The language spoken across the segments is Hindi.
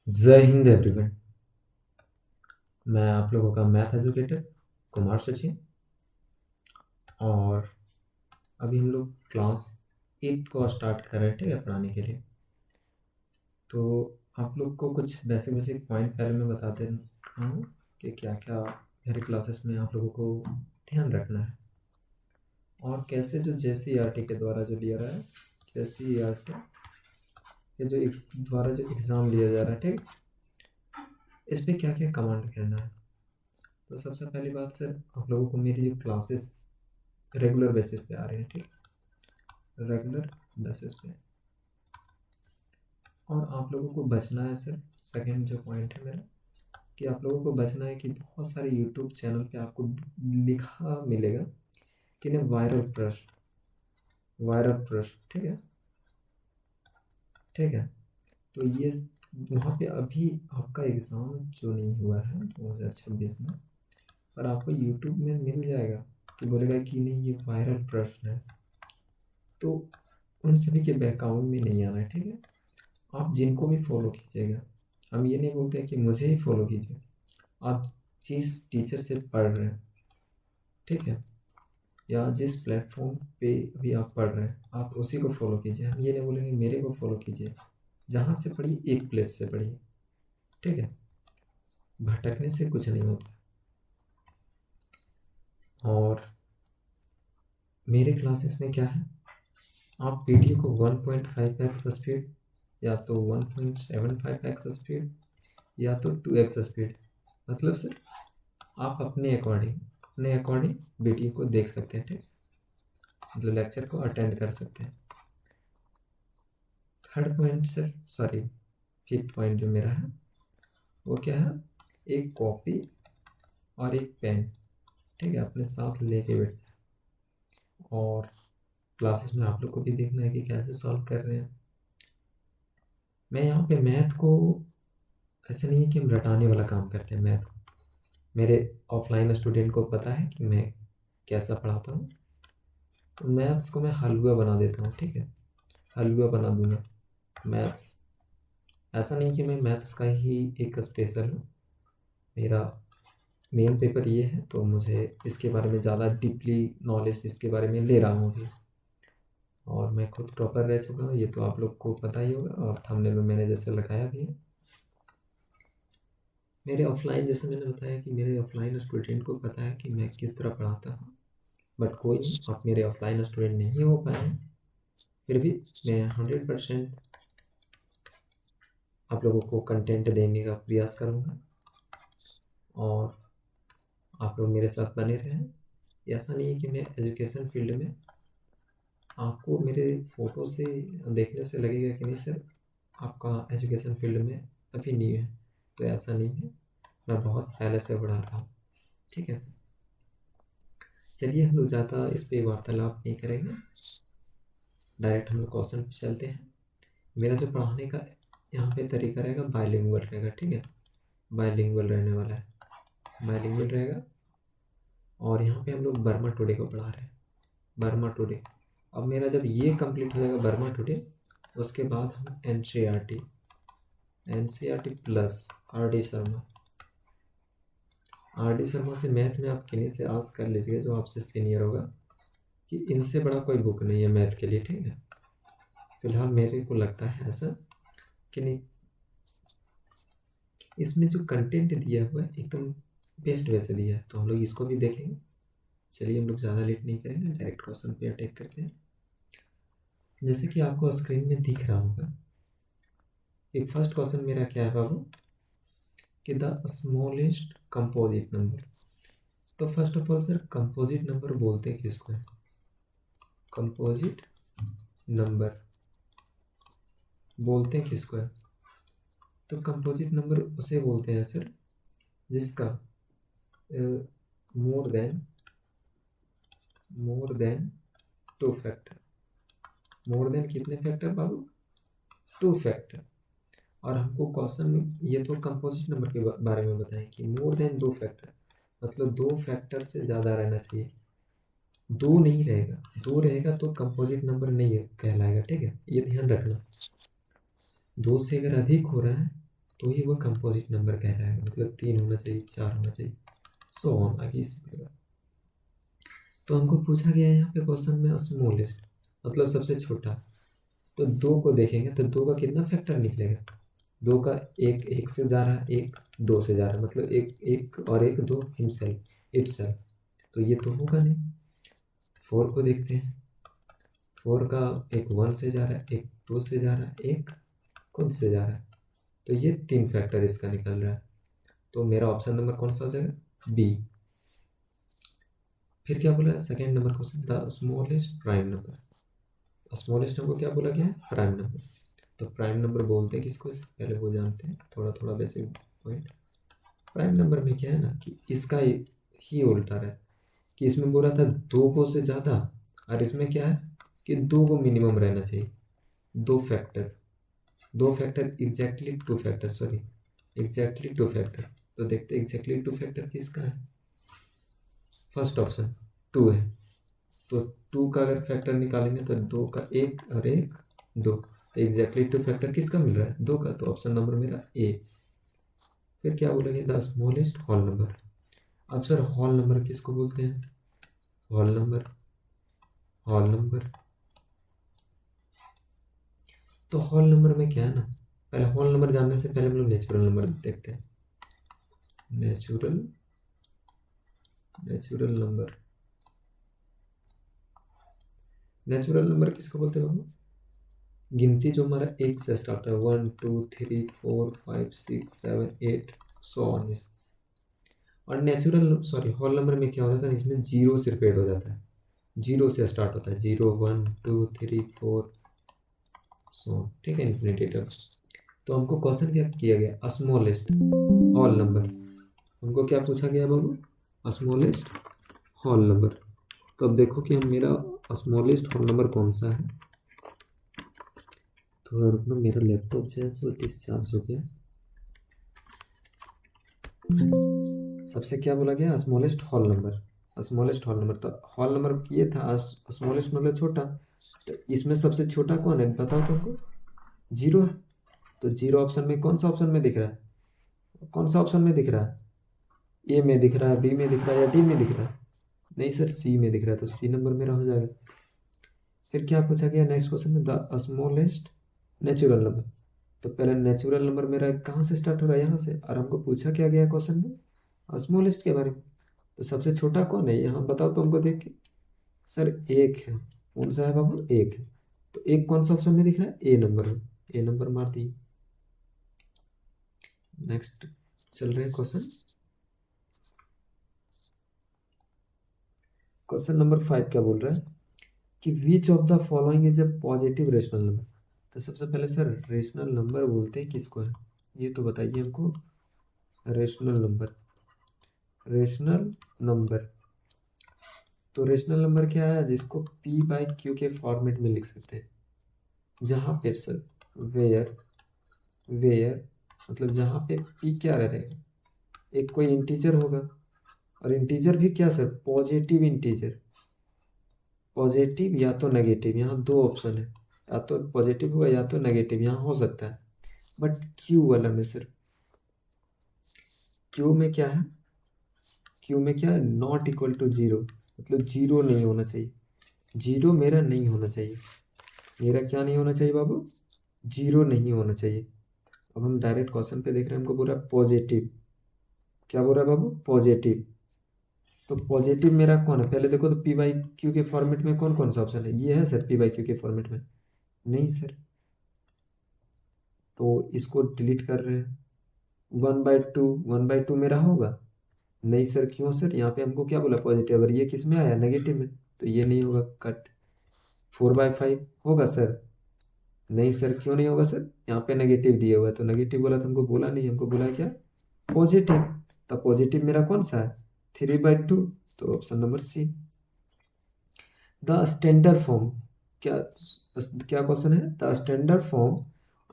जय हिंद एवरीवन। मैं आप लोगों का मैथ एजुकेटर कुमार सचिन, और अभी हम लोग क्लास 8 को स्टार्ट कर रहे हैं, ठीक है, पढ़ाने के लिए। तो आप लोग को कुछ बेसिक बेसिक पॉइंट पहले मैं बता दे रहा हूँ कि क्या क्या मेरे क्लासेस में आप लोगों को ध्यान रखना है, और कैसे जो JCERT के द्वारा जो लिया रहा है, JCERT के जो द्वारा जो एग्ज़ाम लिया जा रहा है, ठीक, इस पर क्या क्या कमांड करना है। तो सबसे पहली बात सर, आप लोगों को मेरी जो क्लासेस रेगुलर बेसिस पे आ रहे हैं, ठीक, रेगुलर बेसिस पे, और आप लोगों को बचना है सर। सेकंड जो पॉइंट है मेरा, कि आप लोगों को बचना है कि बहुत सारे यूट्यूब चैनल पे आपको लिखा मिलेगा कि नहीं, वायरल प्रश्न, ठीक है, ठीक है। तो ये वहाँ पे अभी आपका एग्ज़ाम जो नहीं हुआ है 2026 में, पर आपको यूट्यूब में मिल जाएगा कि बोलेगा कि नहीं ये वायरल प्रश्न है, तो उन सभी के बैकग्राउंड में नहीं आना है, ठीक है। आप जिनको भी फॉलो कीजिएगा, हम ये नहीं बोलते हैं कि मुझे ही फॉलो कीजिए, आप जिस टीचर से पढ़ रहे हैं, ठीक है, या जिस प्लेटफॉर्म पे भी आप पढ़ रहे हैं, आप उसी को फॉलो कीजिए। हम ये नहीं बोलेंगे मेरे को फॉलो कीजिए, जहाँ से पढ़िए एक प्लेस से पढ़िए, ठीक है, भटकने से कुछ नहीं होता। और मेरे क्लासेस में क्या है, आप वीडियो को 1.5x स्पीड, या तो 1.75x स्पीड, या तो 2x स्पीड, मतलब सर आप अपने अकॉर्डिंग वीडियो को देख सकते हैं, ठीक, मतलब लेक्चर को अटेंड कर सकते हैं। Third point sir, sorry, fifth point जो मेरा है वो क्या है, एक कॉपी और एक पेन, ठीक है, अपने साथ लेके बैठना। और क्लासेस में आप लोग को भी देखना है कि कैसे सॉल्व कर रहे हैं। मैं यहाँ पे मैथ को, ऐसे नहीं है कि हम रटाने वाला काम करते हैं मैथ को। मेरे ऑफलाइन स्टूडेंट को पता है कि मैं कैसा पढ़ाता हूँ, तो मैथ्स को मैं हलवा बना देता हूँ, ठीक है, हलवा बना दूंगा मैथ्स। ऐसा नहीं कि मैं मैथ्स का ही एक स्पेशल हूँ, मेरा मेन पेपर ये है, तो मुझे इसके बारे में ज़्यादा डीपली नॉलेज इसके बारे में ले रहा हूँ अभी, और मैं खुद टॉपर रह चुका हूँ, ये तो आप लोग को पता ही होगा, और थंबनेल में मैंने जैसे लगाया भी है। मेरे ऑफलाइन, जैसे मैंने बताया कि मेरे ऑफलाइन स्टूडेंट को पता है कि मैं किस तरह पढ़ाता हूँ, बट कोई नहीं, आप मेरे ऑफलाइन स्टूडेंट नहीं हो पाए हैं, फिर भी मैं 100% आप लोगों को कंटेंट देने का प्रयास करूँगा, और आप लोग मेरे साथ बने रहें। ऐसा नहीं है कि मैं एजुकेशन फील्ड में, आपको मेरे फ़ोटो से देखने से लगेगा कि नहीं सर आपका एजुकेशन फील्ड में अभी नहीं है, तो ऐसा नहीं है, मैं बहुत पहले से बढ़ा रहा हूँ, ठीक है। चलिए हम लोग ज़्यादा इस पर वार्तालाप नहीं करेंगे, डायरेक्ट हम लोग क्वेश्चन पे चलते हैं। मेरा जो पढ़ाने का यहाँ पे तरीका रहेगा बायलिंगुअल रहेगा, ठीक है, बायलिंगुअल रहने वाला है, बायलिंगुअल रहेगा। और यहाँ पे हम लोग बर्मा टुडे को पढ़ा रहे हैं, बर्मा टुडे। अब मेरा जब ये कंप्लीट हो जाएगा बर्मा टुडे, उसके बाद हम N C R T plus R D Sharma से मैथ में आप किन्हीं से आस कर लीजिएगा जो आपसे सीनियर होगा, कि इनसे बड़ा कोई बुक नहीं है मैथ के लिए, ठीक है। फिलहाल मेरे को लगता है ऐसा कि नहीं, इसमें जो कंटेंट दिया हुआ है एकदम बेस्ट वे से दिया है, तो हम लोग इसको भी देखेंगे। चलिए हम लोग ज़्यादा लेट नहीं करेंगे, डायरेक्ट क्वेश्चन पे अटैक करते हैं। जैसे कि आपको स्क्रीन में दिख रहा होगा कि फर्स्ट क्वेश्चन मेरा क्या है बाबू, कि द स्मॉलेस्ट कंपोजिट नंबर। तो first of all sir, composite number बोलते हैं किसको है, कंपोजिट नंबर बोलते हैं किसको है, तो कंपोजिट नंबर उसे बोलते हैं सर जिसका more than 2 factor. More than कितने फैक्टर बाबू, 2 फैक्टर। और हमको क्वेश्चन में ये तो कंपोजिट नंबर के बारे में बताएं कि मोर देन 2 फैक्टर, मतलब 2 फैक्टर से ज़्यादा रहना चाहिए। दो नहीं रहेगा, दो रहेगा तो कंपोजिट नंबर नहीं कहलाएगा, ठीक है, ये ध्यान रखना। दो से अगर अधिक हो रहा है तो ही वो कंपोजिट नंबर कह रहा है, मतलब 3 होना चाहिए, 4 होना चाहिए, सो ऑन आगे इसी प्रकार। तो हमको पूछा गया है यहाँ पे क्वेश्चन में स्मॉलेस्ट, मतलब सबसे छोटा। तो 2 को देखेंगे तो 2 का कितना फैक्टर निकलेगा? 2 का एक से जा रहा है, एक 2 से जा रहा है, मतलब एक और एक 2 हिमसेल्फ इटसेल्फ, तो ये तो होगा नहीं। 4 को देखते हैं, 4 का एक 1 से जा रहा है, एक 2 से जा रहा है, एक खुद से जा रहा है, तो ये 3 फैक्टर इसका निकल रहा है। तो मेरा ऑप्शन नंबर कौन सा हो जाएगा? बी। फिर क्या बोला है second number question, the smallest prime number. Smallest हमको क्या बोला गया है? Prime number. तो प्राइम नंबर बोलते हैं किसको, इससे पहले वो जानते हैं, थोड़ा थोड़ा बेसिक पॉइंट। प्राइम नंबर में क्या है ना कि इसका ही उल्टा है, कि इसमें बोला था 2 को से ज़्यादा, और इसमें क्या है कि 2 को मिनिमम रहना चाहिए, 2 factor exactly 2 factor, sorry exactly 2 factor. तो देखते हैं एग्जैक्टली 2 फैक्टर किसका है। फर्स्ट ऑप्शन 2 है, तो 2 का अगर फैक्टर निकालेंगे तो 2 का एक और एक 2, तो एग्जैक्टली 2 फैक्टर किसका मिल रहा है? 2 का, तो ऑप्शन नंबर मेरा ए। फिर क्या बोलेंगे? The smallest whole number. अब सर होल नंबर किसको बोलते हैं? होल नंबर तो होल नंबर में क्या है ना, पहले होल नंबर जानने से पहले हम लोग नेचुरल नंबर देखते हैं। नेचुरल नंबर किसको बोलते हैं बाबू? गिनती जो हमारा 1 से स्टार्ट है, 1 2 3 4 5 6 7 8 सो ऑन। और होल नंबर में क्या हो जाता है, इसमें 0 से रिपीट हो जाता है, 0 से स्टार्ट होता है, 0 1 2 3 4 सो, ठीक है, इन्फिनिटी तक। तो हमको क्वेश्चन क्या किया गया? Smallest whole number. हमको क्या पूछा गया बाबू? Smallest whole number. तो अब देखो कि हम मेरा स्मॉलेस्ट होल नंबर कौन सा है। थोड़ा रुकना, मेरा लैपटॉप जो है सो डिस्चार्ज हो गया। सबसे क्या बोला गया? Smallest whole number. Smallest whole number, तो होल नंबर ये था, स्मॉलेस्ट मतलब छोटा, तो इसमें सबसे छोटा कौन है बताओ तुमको? 0 है। तो 0 ऑप्शन में कौन सा ऑप्शन में दिख रहा है? कौन सा ऑप्शन में दिख रहा है? ए में दिख रहा है, बी में दिख रहा है, या डी में दिख रहा है? नहीं सर, सी में दिख रहा है, तो सी नंबर मेरा हो जाएगा। फिर क्या पूछा गया नेक्स्ट क्वेश्चन में? The smallest natural number. तो पहले नेचुरल नंबर मेरा कहाँ से स्टार्ट हो रहा है? यहाँ से। और हमको पूछा क्या गया क्वेश्चन में? स्मॉलेस्ट के बारे में। तो सबसे छोटा कौन है यहाँ बताओ तो हमको देख के। सर 1 है। कौन सा है बाबू? 1 है। तो एक कौन सा ऑप्शन में दिख रहा है? ए नंबर में। ए नंबर मार दी। नेक्स्ट चल रहे हैं क्वेश्चन। क्वेश्चन नंबर 5 क्या बोल रहा है कि विच of the following is a positive rational number. तो सबसे पहले सर रेशनल नंबर बोलते हैं किसको है, ये तो बताइए हमको। रेशनल नंबर तो रेशनल नंबर क्या है? जिसको p बाई क्यू के फॉर्मेट में लिख सकते हैं, जहाँ पे सर वेयर मतलब जहाँ पे p क्या रहेगा? एक कोई इंटीजर होगा, और इंटीजर भी क्या सर? पॉजिटिव इंटीजर, पॉजिटिव या तो नेगेटिव। यहाँ 2 ऑप्शन है, या तो पॉजिटिव होगा या तो नेगेटिव, यहाँ हो सकता है। बट क्यू वाला में सर, क्यू में क्या है? क्यू में क्या है? नॉट इक्वल टू 0, मतलब 0 नहीं होना चाहिए। 0 मेरा नहीं होना चाहिए। मेरा क्या नहीं होना चाहिए बाबू? 0 नहीं होना चाहिए। अब हम डायरेक्ट क्वेश्चन पे देख रहे हैं, हमको बोल रहा है पॉजिटिव। क्या बोल रहा है बाबू? पॉजिटिव। तो पॉजिटिव मेरा कौन है? पहले देखो तो पी बाई क्यू के फॉर्मेट में कौन कौन सा ऑप्शन है? ये है सर पी बाई क्यू के फॉर्मेट में? नहीं सर, तो इसको डिलीट कर रहे हैं। 1/2 मेरा होगा? नहीं सर, क्यों सर? यहाँ पे हमको क्या बोला? पॉजिटिव। अगर ये किस में आया? नेगेटिव में, तो ये नहीं होगा, कट। 4/5 होगा सर? नहीं सर, क्यों नहीं होगा सर? यहाँ पे नेगेटिव दिया हुआ है, तो नेगेटिव बोला तो हमको बोला नहीं, हमको बोला क्या? पॉजिटिव। तो पॉजिटिव मेरा कौन सा है? 3/2, तो option number C. The standard form, क्या क्या क्वेश्चन है? The standard form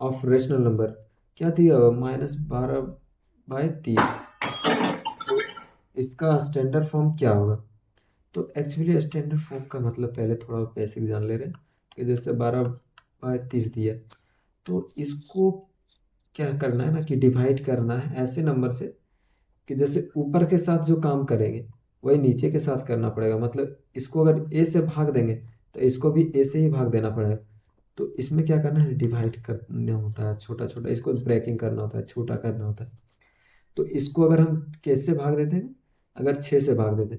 of rational number क्या दिया हुआ? -12/3। इसका स्टैंडर्ड फॉर्म क्या होगा? तो एक्चुअली स्टैंडर्ड फॉर्म का मतलब पहले थोड़ा बेसिक जान ले रहे हैं, कि जैसे 12/30 दिया, तो इसको क्या करना है ना कि डिवाइड करना है ऐसे नंबर से कि जैसे ऊपर के साथ जो काम करेंगे वही नीचे के साथ करना पड़ेगा। मतलब इसको अगर ए से भाग देंगे तो इसको भी ए से ही भाग देना पड़ेगा। तो इसमें क्या करना है, डिवाइड करना होता है छोटा छोटा, इसको ब्रेकिंग करना होता है, छोटा करना होता है। तो इसको अगर हम कैसे भाग देते हैं, अगर 6 से भाग देते,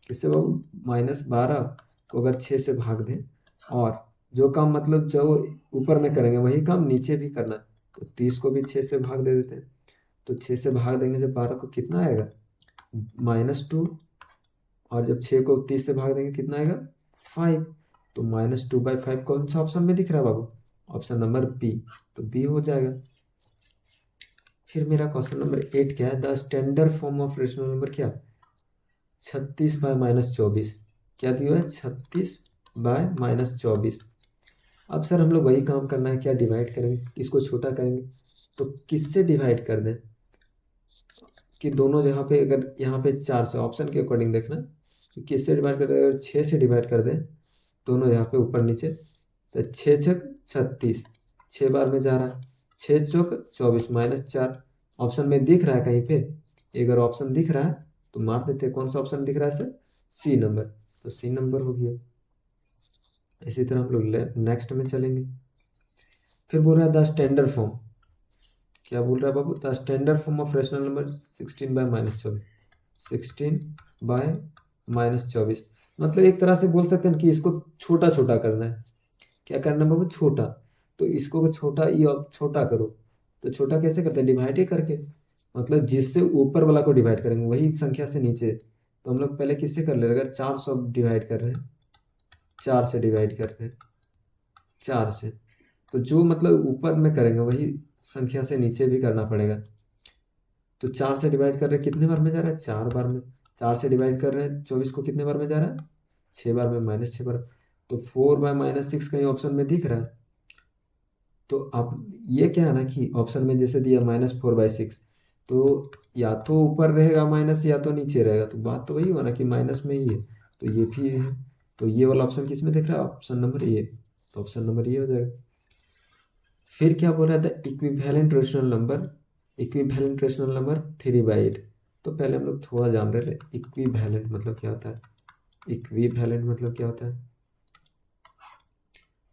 किससे वो -12 को अगर 6 से भाग दें, और जो काम मतलब जो ऊपर में करेंगे वही काम नीचे भी करना है, तो 30 को भी 6 से भाग दे देते हैं। तो 6 से भाग देंगे जब 12 को कितना आएगा -2, और जब 6 को 30 से भाग देंगे कितना आएगा 5। तो -2/5 कौन सा ऑप्शन में दिख रहा है बाबू, ऑप्शन नंबर बी, तो बी हो जाएगा। फिर मेरा क्वेश्चन नंबर 8 क्या है, the standard form of rational number क्या, 36/-24, क्या दिया है 36/-24। अब सर हम लोग वही काम करना है, क्या डिवाइड करेंगे, इसको छोटा करेंगे, तो किससे डिवाइड कर दें कि दोनों जहाँ पे, अगर यहाँ पे 4 से ऑप्शन के अकॉर्डिंग देखना कि किससे डिवाइड कर दें, अगर 6 से डिवाइड कर दें दोनों यहाँ पे ऊपर नीचे, तो 6 छक 36, 6 बार में जा रहा है, 6 चौक 24 -4 ऑप्शन में दिख रहा है कहीं पे, अगर ऑप्शन दिख रहा है तो मार देते हैं। कौन सा ऑप्शन दिख रहा है सर, सी नंबर, तो सी नंबर हो गया। इसी तरह हम लोग नेक्स्ट में चलेंगे। फिर बोल रहा है द स्टैंडर्ड फॉर्म, क्या बोल रहा है बाबू, the standard form of rational number 16/-24, 16/-24, मतलब एक तरह से बोल सकते हैं कि इसको छोटा छोटा करना है। क्या करना है बाबू, छोटा, तो इसको छोटा, ये अब छोटा करो, तो छोटा कैसे करते हैं, डिवाइड ही करके, मतलब जिससे ऊपर वाला को डिवाइड करेंगे वही संख्या से नीचे। तो हम लोग पहले किससे कर ले रहे हैं, अगर 4 से डिवाइड कर रहे हैं, 4 से डिवाइड कर रहे हैं, 4 से, तो जो मतलब ऊपर में करेंगे वही संख्या से नीचे भी करना पड़ेगा। तो 4 से डिवाइड कर रहे हैं, कितने बार में जा रहा है, 4 बार में। 4 से डिवाइड कर रहे हैं 24 को, कितने बार में जा रहा है, 6 बार में, -6 बार। तो 4/-6 कहीं ऑप्शन में दिख रहा है। तो आप ये क्या है ना कि ऑप्शन में जैसे दिया -4/6, तो या तो ऊपर रहेगा माइनस या तो नीचे रहेगा, तो बात तो वही हुआ ना कि माइनस में ही है, तो ये भी है। तो ये वाला ऑप्शन किस में दिख रहा है, ऑप्शन नंबर ए, तो ऑप्शन नंबर ए हो जाएगा। फिर क्या बोल रहा था, equivalent rational number, equivalent rational number 3/8। तो पहले हम लोग थोड़ा जान रहे थे इक्विवेलेंट मतलब क्या होता है, इक्विवेलेंट मतलब क्या होता है।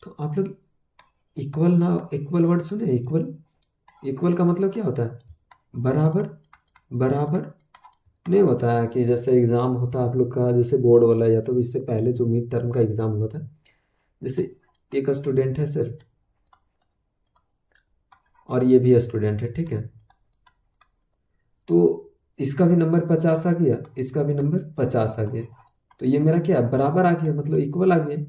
तो आप लोग इक्वल ना, इक्वल वर्ड सुने, इक्वल, इक्वल का मतलब क्या होता है, बराबर, बराबर नहीं होता है कि जैसे एग्ज़ाम होता है आप लोग का, जैसे बोर्ड वाला, या तो इससे पहले जो मिड टर्म का एग्ज़ाम हुआ था, जैसे एक स्टूडेंट है सर और ये भी स्टूडेंट है, ठीक है, तो इसका भी नंबर 50 आ गया, इसका भी नंबर 50 आ गया, तो ये मेरा क्या बराबर आ गया, मतलब इक्वल आ गया।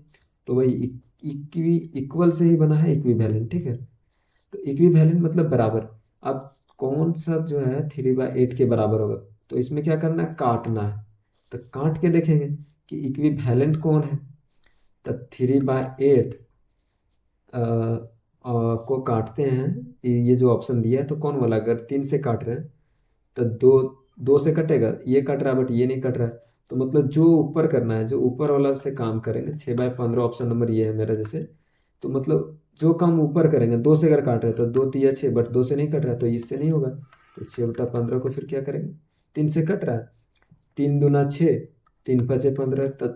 तो वही इक्वल से ही बना है इक्विवेलेंट, ठीक है। तो इक्विवेलेंट मतलब बराबर। अब कौन सा जो है 3/8 के बराबर होगा, तो इसमें क्या करना है, काटना है। तो काट के देखेंगे कि इक्विवेलेंट कौन है, तो 3/8 को काटते हैं, ये जो ऑप्शन दिया है तो कौन वाला, अगर 3 से काट रहे हैं तो 2 से कटेगा, ये कट रहा है बट ये नहीं कट रहा है, तो मतलब जो ऊपर करना है, जो ऊपर वाला से काम करेंगे, 6/15 ऑप्शन नंबर ये है मेरा जैसे, तो मतलब जो काम ऊपर करेंगे, 2 से अगर काट रहे हैं तो 2 तिया 6, बट 2 से नहीं कट रहा है तो इससे नहीं होगा, तो 6/15 को फिर क्या करेंगे, 3 से कट रहा है, 3 दूना 6, 3 5 15, तो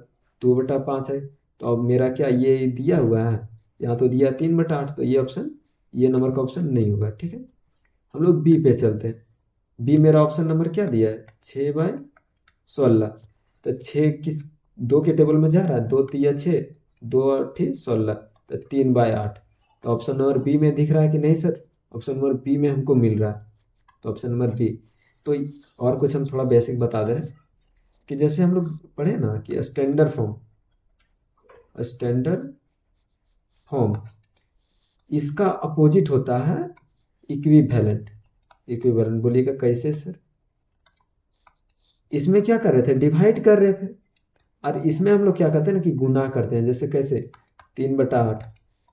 2/5 है। तो अब मेरा क्या ये दिया हुआ है, यहाँ तो दिया 3/8, तो ये ऑप्शन, ये नंबर का ऑप्शन नहीं होगा, ठीक है। हम लोग बी पे चलते हैं। बी मेरा ऑप्शन नंबर क्या दिया है, 6/16, तो 6 किस 2 के टेबल में जा रहा है, 2 तिया 6, 2 8 16, तो 3/8, तो ऑप्शन नंबर बी में दिख रहा है कि नहीं सर, ऑप्शन नंबर बी में हमको मिल रहा है, तो ऑप्शन नंबर बी। तो और कुछ हम थोड़ा बेसिक बता दे रहे हैं कि जैसे हम लोग पढ़े ना कि स्टैंडर्ड फॉर्म, स्टैंडर्ड फॉर्म, इसका अपोजिट होता है इक्विवेलेंट। इक्विवेलेंट बोलिएगा कैसे सर, इसमें क्या कर रहे थे, डिवाइड कर रहे थे, और इसमें हम लोग क्या करते हैं ना कि गुना करते हैं, जैसे कैसे 3/8,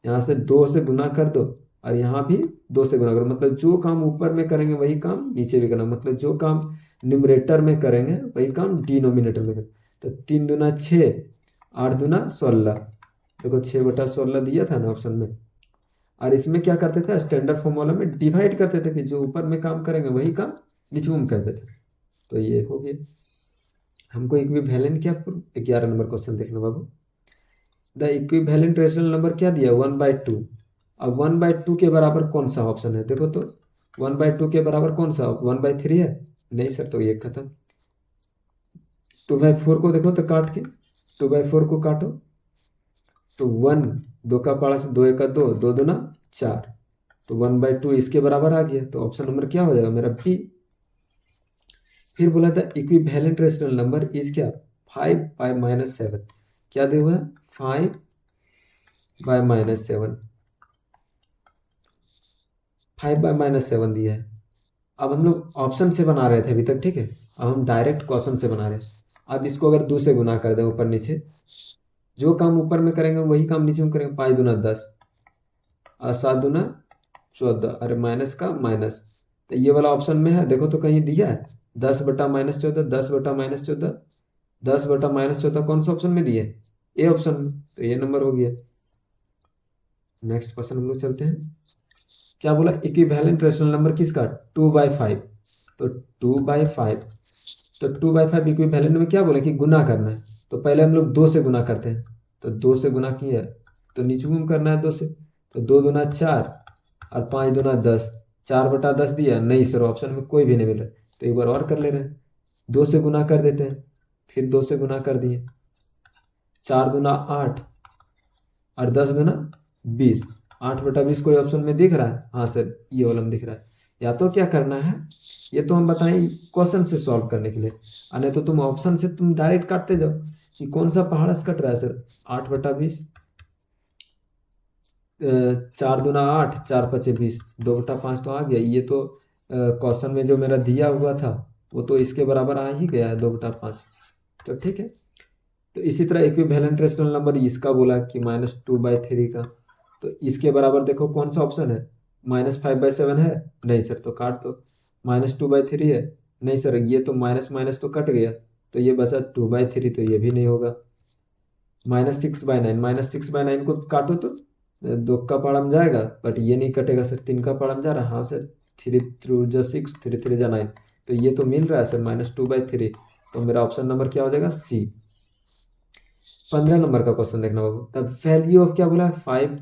यहाँ से 2 से गुना कर दो, और यहाँ भी 2 से गुना करो, मतलब जो काम ऊपर में करेंगे वही काम नीचे भी करना, मतलब जो काम न्यूमरेटर में करेंगे वही काम डिनोमिनेटर में करेंगे। तो 3 दूना 6, 8 दूना 16, देखो 6/16 दिया था ना ऑप्शन में। और इसमें क्या करते थे, स्टैंडर्ड फॉर्मूला में डिवाइड करते थे कि जो ऊपर में काम करेंगे वही काम नीचे में करते थे। तो ये हो गया। हमको इक्विवेलेंट क्या, 11 नंबर क्वेश्चन देखना बाबू। द इक्विवेलेंट रेशनल नंबर क्या दिया, 1/2। अब 1/2 के बराबर कौन सा ऑप्शन है, देखो तो 1/2 के बराबर कौन सा, 1/3 है, नहीं सर, तो ये खत्म। 2/4 को देखो तो काट के 2/4 को काटो तो 1, 2 का पाड़ा से 2 1 2, 2 2 4, तो 1/2 इसके बराबर आ गया। तो ऑप्शन नंबर क्या हो जाएगा मेरा, बी। फिर बोला था इक्विवेलेंट रेशनल नंबर इज क्या, 5/-7। क्या दिया हुआ है, 5/-7, 5/-7 दिया है। अब हम लोग ऑप्शन से बना रहे थे अभी तक, ठीक है। अब हम डायरेक्ट क्वेश्चन से बना रहे हैं। अब इसको अगर 2 से गुना कर दें ऊपर नीचे, जो काम ऊपर में करेंगे वही काम नीचे में करेंगे। 5 दूना 10 और 7 दूना 14, अरे माइनस का माइनस, तो ये वाला ऑप्शन में है, देखो तो कहीं दिया है 10/-14, 10/-14, 10/-14 कौन सा ऑप्शन में दिए, ए ऑप्शन में, तो ये नंबर हो गया। नेक्स्ट क्वेश्चन हम लोग चलते हैं। क्या बोला, इक्विवेलेंट रेशनल नंबर किसका, 2/5। तो 2/5, तो 2/5 इक्विवेलेंट में क्या बोला कि गुना करना है। तो पहले हम लोग 2 से गुना करते हैं, तो 2 से गुना किया तो नीचे गुम करना है 2 से, तो 2 दूना 4 और 5 दूना 10, 4/10 दिया, नहीं सर ऑप्शन में कोई भी नहीं मिल रहा, तो एक बार और कर ले रहे हैं, 2 से गुना कर देते हैं, फिर 2 से गुना कर दिए, 4 दूना 8 और 10 दूना 20, 8/20 कोई ऑप्शन में दिख रहा है, हाँ सर ये वाला में दिख रहा है। या तो क्या करना है, ये तो हम बताएं क्वेश्चन से सॉल्व करने के लिए, और नहीं तो तुम ऑप्शन से तुम डायरेक्ट काटते जाओ कि कौन सा पहाड़ से कट रहा है सर, 8/20, 4 दूना 8, 4 5 20, 2/5 तो आ गया। ये तो क्वेश्चन में जो मेरा दिया हुआ था वो तो इसके बराबर आ ही गया है 2/5, तो ठीक है। तो इसी तरह इक्विवेलेंट रेशनल नंबर इसका बोला कि -2/3 का, तो इसके बराबर देखो कौन सा ऑप्शन है, -5/7 है, नहीं सर, तो काट दो। -2/3 है, नहीं सर, ये तो माइनस माइनस तो कट गया, तो ये बचा 2/3, तो ये भी नहीं होगा। -6/9, -6/9 को काटो तो 2 का पाड़ा में जाएगा, बट ये नहीं कटेगा सर, 3 का पाड़ा में जा रहा है, हाँ सर, 3 3 जा 6, 3 3 जा 9, तो ये तो मिल रहा है सर -2/3, तो मेरा ऑप्शन नंबर क्या हो जाएगा, सी। 15 नंबर का क्वेश्चन देखना बाबू। द वैल्यू ऑफ क्या बोला है, 5,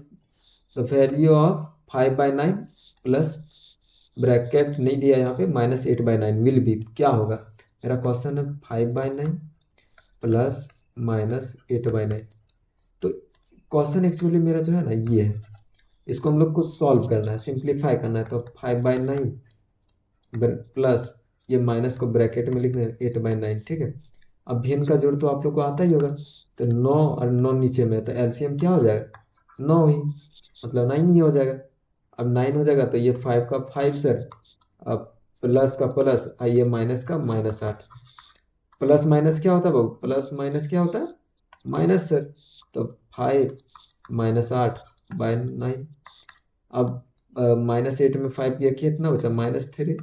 the value of 5/9 plus bracket नहीं दिया यहाँ पे, -8/9 विल बी, क्या होगा। मेरा क्वेश्चन है 5/9 प्लस -8/9, तो क्वेश्चन एक्चुअली मेरा जो है ना ये है, इसको हम लोग को सॉल्व करना है, सिंप्लीफाई करना है। तो 5/9 प्लस ये माइनस को ब्रैकेट में लिखना है 8/9, ठीक है। अब भिन्न का जोड़ तो आप लोग को आता ही होगा, तो 9 और 9 नीचे में, तो एलसीएम क्या हो जाएगा, 9 ही, मतलब 9 ही हो जाएगा। अब 9 हो जाएगा तो ये 5 का 5 सर, अब प्लस का प्लस, ये माइनस का -8, प्लस माइनस क्या होता है बाबू, प्लस माइनस क्या होता है, माइनस सर, तो 5 -8/9। अब -8 में 5 किया कितना बचा, -3,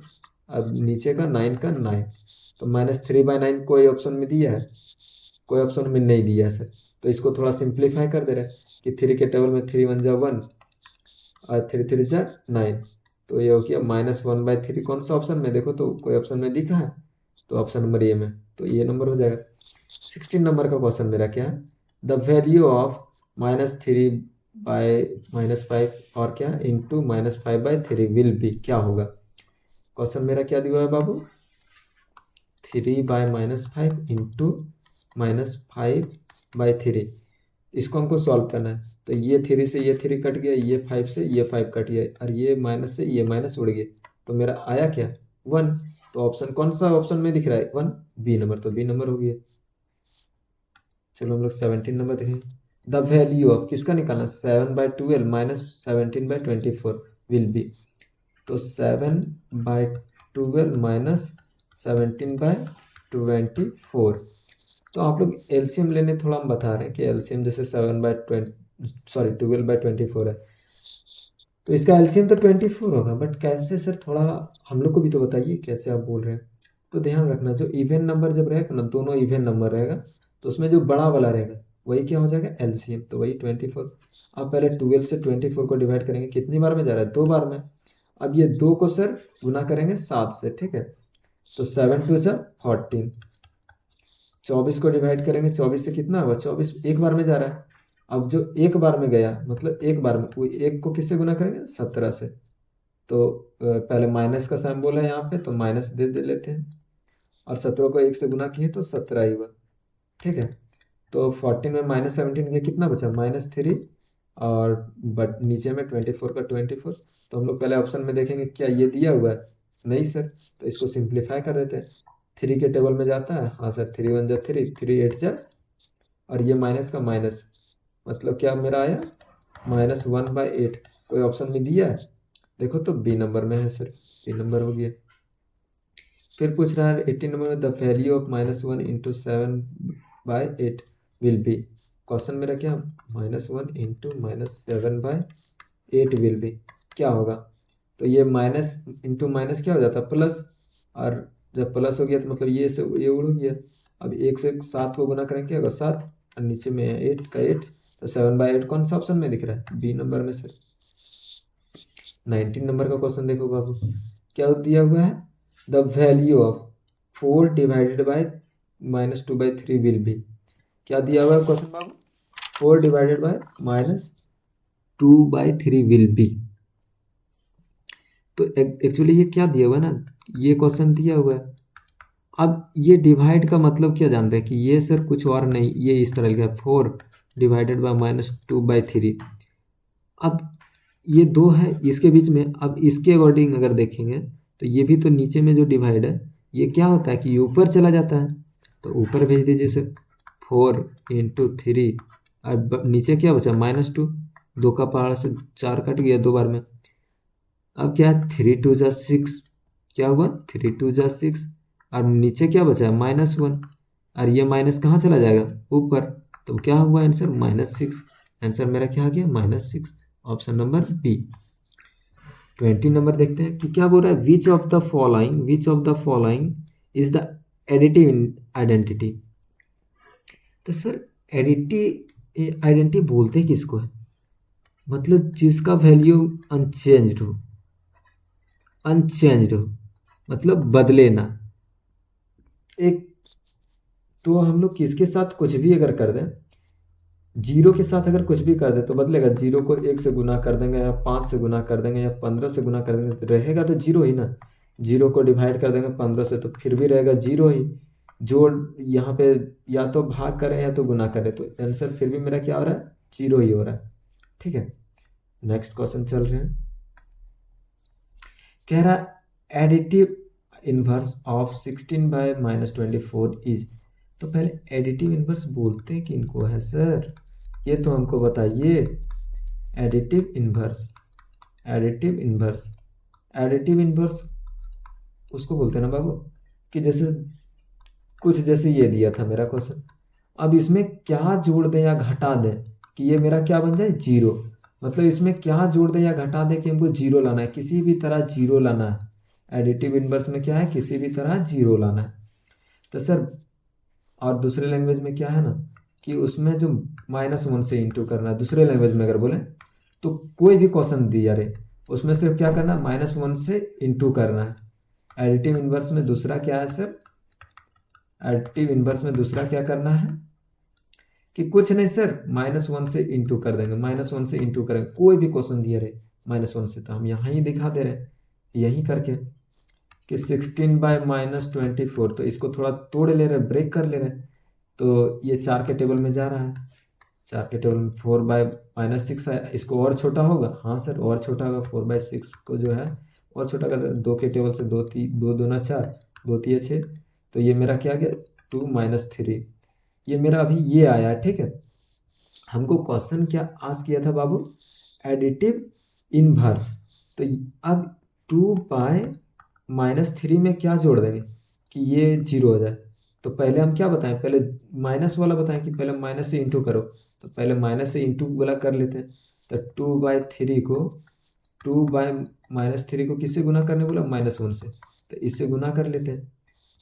अब नीचे का 9 का 9, तो -3/9 कोई ऑप्शन में दिया है, कोई ऑप्शन में नहीं दिया है सर, तो इसको थोड़ा सिंप्लीफाई कर दे रहे हैं कि 3 के टेबल में 3 1 जा 1 और 3 3 जा 9, तो ये हो गया -1/3। कौन सा ऑप्शन में, देखो तो कोई ऑप्शन में दिखा है, तो ऑप्शन नंबर ए में, तो ये नंबर हो जाएगा। 16 नंबर का क्वेश्चन मेरा क्या है, द वैल्यू ऑफ -3/-5 और क्या इंटू -5/3 विल बी, क्या होगा। क्वेश्चन मेरा क्या दिया है बाबू, 3/-5 इंटू -5/3, इसको हमको सॉल्व करना है। तो ये 3 से ये 3 कट गया, ये 5 से ये 5 कट गया, और ये माइनस से ये माइनस उड़ गया, तो मेरा आया क्या, 1। तो ऑप्शन कौन सा ऑप्शन में दिख रहा है, 1, बी नंबर, तो बी नंबर हो गया। चलो हम लोग 17 नंबर देखें। द वैल्यू ऑफ किसका निकालना, 7/12 -17/24 विल बी, तो 7/12 -17/24, तो आप लोग एलसीएम लेने थोड़ा हम बता रहे हैं कि एलसीएम जैसे 12/24 है, तो इसका एलसीएम तो 24 होगा, बट कैसे सर, थोड़ा हम लोग को भी तो बताइए कैसे आप बोल रहे हैं। तो ध्यान रखना, जो इवन नंबर जब रहेगा ना, दोनों इवन नंबर रहेगा, तो उसमें जो बड़ा वाला रहेगा वही क्या हो जाएगा एलसीएम, तो वही 24। अब पहले 12 से 24 को डिवाइड करेंगे, कितनी बार में जा रहा है 2 बार में। अब ये 2 को सर गुना करेंगे 7 से, ठीक है, तो 7 2 14। 24 को डिवाइड करेंगे 24 से, कितना होगा 24 एक बार में जा रहा है। अब जो एक बार में गया मतलब एक बार में, वो एक को किससे गुना करेंगे 17 से। तो पहले माइनस का साइन बोला है यहाँ पे, तो माइनस दे लेते हैं, और 17 को 1 से गुना किए तो 17 ही हुआ, ठीक है। तो 14 में -17 के कितना बचा -3, और बट नीचे में 24 का 24। तो हम लोग पहले ऑप्शन में देखेंगे क्या ये दिया हुआ है, नहीं सर, तो इसको सिंप्लीफाई कर देते हैं। 3 के टेबल में जाता है, हाँ सर, 3 1 जा 3, 3 8 जा, और ये माइनस का माइनस, मतलब क्या मेरा आया -1/8। कोई ऑप्शन में दिया है, देखो तो बी नंबर में है सर, बी नंबर हो गया। फिर पूछ रहा है 18 नंबर में, the value of -1 into 7/8 will be. Question मेरा क्या, -1 इंटू -7/8 विल बी क्या होगा। तो ये माइनस इंटू माइनस क्या हो जाता है प्लस, और जब प्लस हो गया तो मतलब ये से ये उड़ गया। अब 1 से 7 को गुना करेंगे क्या होगा 7, और नीचे में 8 का 8, तो 7/8 कौन सा ऑप्शन में दिख रहा है, बी नंबर में सर। 19 नंबर का क्वेश्चन देखो बाबू, क्या दिया हुआ है, the value of 4 divided by -2/3 will be. क्या दिया हुआ है question Babu, 4 divided by -2/3 will be. तो एक्चुअली ये क्या दिया हुआ है ना, ये क्वेश्चन दिया हुआ है। अब ये डिवाइड का मतलब क्या जान रहे हैं कि ये सर कुछ और नहीं, ये इस तरह लिखा है 4 डिवाइडेड बाय -2/3। अब ये 2 है इसके बीच में, अब इसके अकॉर्डिंग अगर देखेंगे तो ये भी तो नीचे में जो डिवाइड है ये क्या होता है कि ऊपर चला जाता है, तो ऊपर भेज दीजिए सर 4 × 3, और नीचे क्या बचा -2, 2 का पहाड़ से 4 कट गया 2 बार में। अब क्या है 3 2 जा 6, क्या हुआ 3 2 जा 6, और नीचे क्या बचा -1, और ये माइनस कहाँ चला जाएगा ऊपर, तो क्या हुआ आंसर -6। आंसर मेरा क्या आ गया -6, ऑप्शन नंबर बी। 20 नंबर देखते हैं कि क्या बोल रहा है, विच of the following is the additive identity. तो सर एडिटिव आइडेंटिटी बोलते किसको है, मतलब जिसका वैल्यू अनचेंज्ड हो मतलब बदले ना। एक तो हम लोग किसके साथ कुछ भी अगर कर दें, 0 के साथ अगर कुछ भी कर दे तो बदलेगा। 0 को 1 से गुना कर देंगे, या 5 से गुना कर देंगे, या 15 से गुना कर देंगे, तो रहेगा तो 0 ही ना। 0 को डिवाइड कर देंगे 15 से तो फिर भी रहेगा 0 ही। जो यहाँ पे या तो भाग करें या तो गुना करें, तो आंसर फिर भी मेरा क्या हो रहा है 0 ही हो रहा है, ठीक है। नेक्स्ट क्वेश्चन चल रहे हैं, कह रहा एडिटिव इनवर्स ऑफ 16/-24 इज। तो पहले एडिटिव इनवर्स बोलते किनको है सर, ये तो हमको बताइए। एडिटिव इनवर्स उसको बोलते हैं ना बाबू कि जैसे कुछ जैसे ये दिया था मेरा क्वेश्चन, अब इसमें क्या जोड़ दें या घटा दें कि ये मेरा क्या बन जाए 0। मतलब इसमें क्या जोड़ दें या घटा दें कि हमको 0 लाना है, किसी भी तरह 0 लाना है। एडिटिव इनवर्स में क्या है, किसी भी तरह 0 लाना है। तो सर और दूसरे लैंग्वेज में क्या है ना कि उसमें जो -1 से इंटू करना है, दूसरे लैंग्वेज में अगर बोले तो कोई भी क्वेश्चन दिया रहे उसमें सिर्फ क्या करना है -1 से इंटू करना है। एडिटिव इनवर्स में दूसरा क्या है सर, एडिटिव इनवर्स में दूसरा क्या करना है कि कुछ नहीं सर -1 से इंटू कर देंगे, -1 से इंटू करेंगे। कोई भी क्वेश्चन दिया रहे -1 से, तो हम यहाँ ही दिखा दे रहे हैं यहीं करके कि 16/-24, तो इसको थोड़ा तोड़ ले रहे हैं, ब्रेक कर ले रहे हैं। तो ये 4 के टेबल में जा रहा है, 4 के टेबल में 4/-6 है, इसको और छोटा होगा, हाँ सर और छोटा होगा। 4/6 को जो है और छोटा कर 2 के टेबल से 2 2 4, 2 3 6, तो ये मेरा क्या आ गया 2 - 3, ये मेरा अभी ये आया है, ठीक है। हमको क्वेश्चन क्या आस्क किया था बाबू, एडिटिव इनवर्स। तो अब 2/-3 में क्या जोड़ देंगे कि ये 0 हो जाए। तो पहले हम क्या बताएं, पहले माइनस वाला बताएं कि पहले माइनस से इंटू करो, तो पहले माइनस से इंटू वाला कर लेते हैं। तो 2/3 को 2/-3 को किससे गुना करने बोला -1 से, तो इससे गुना कर लेते हैं।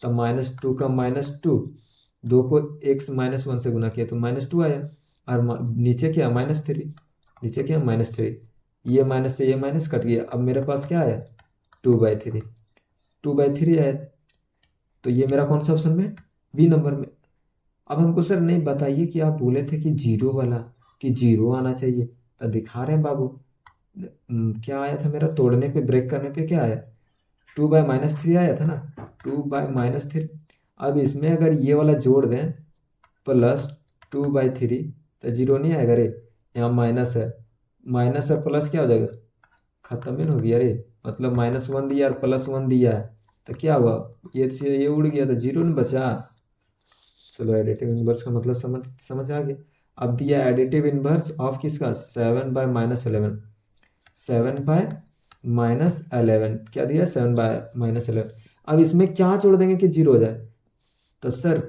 तो -2 का -2 2 को x -1 से गुना किया तो -2 आया, और नीचे क्या -3, नीचे क्या -3, ये माइनस से ये माइनस कट गया, अब मेरे पास क्या आया 2/3, 2/3 आया। तो ये मेरा कौन सा ऑप्शन में, बी नंबर में। अब हमको सर नहीं बताइए कि आप बोले थे कि जीरो वाला, कि जीरो आना चाहिए, तो दिखा रहे हैं बाबू। क्या आया था मेरा, तोड़ने पे ब्रेक करने पे क्या आया, 2/-3 आया था ना, 2/-3। अब इसमें अगर ये वाला जोड़ दें प्लस 2/3 तो जीरो नहीं आएगा रे, यहाँ माइनस है, माइनस है प्लस क्या हो जाएगा, खत्म ही हो गया रे, मतलब -1 दिया और +1 दिया है, तो क्या हुआ, ये से ये उड़ गया तो जीरो नहीं बचा। चलो एडिटिव इनवर्स का मतलब समझ आ गया। अब दिया एडिटिव इनवर्स ऑफ किसका, 7/-11, 7/-11 क्या दिया, 7/-11। अब इसमें क्या जोड़ देंगे कि जीरो हो जाए, तो सर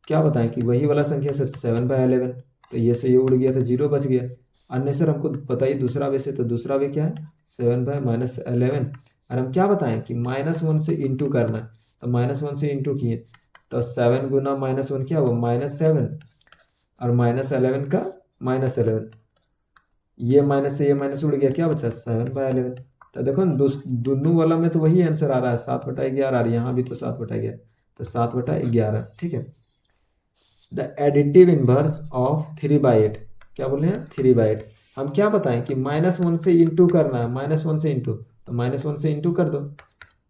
क्या बताएं कि वही वाला संख्या सर 7/11, तो ये से ये उड़ गया तो जीरो बच गया। अन्य सर हमको बताइए दूसरा वे से, तो दूसरा वे क्या है 7/-11, और हम क्या बताएं कि -1 से इंटू करना है, तो -1 से इंटू किए तो 7 गुना -1 क्या हुआ -7, और -11 का -11, ये माइनस से ये माइनस उड़ गया, क्या बचा 7/11। तो देखो दोनों वाला में तो वही आंसर आ रहा है 7/11, और यहाँ भी तो 7/11, तो 7/11, ठीक है। द एडिटिव इनवर्स ऑफ 3/8, क्या बोले हैं 3/8, हम क्या बताएं कि -1 से इंटू करना है, -1 से इंटू, तो -1 से इंटू कर दो,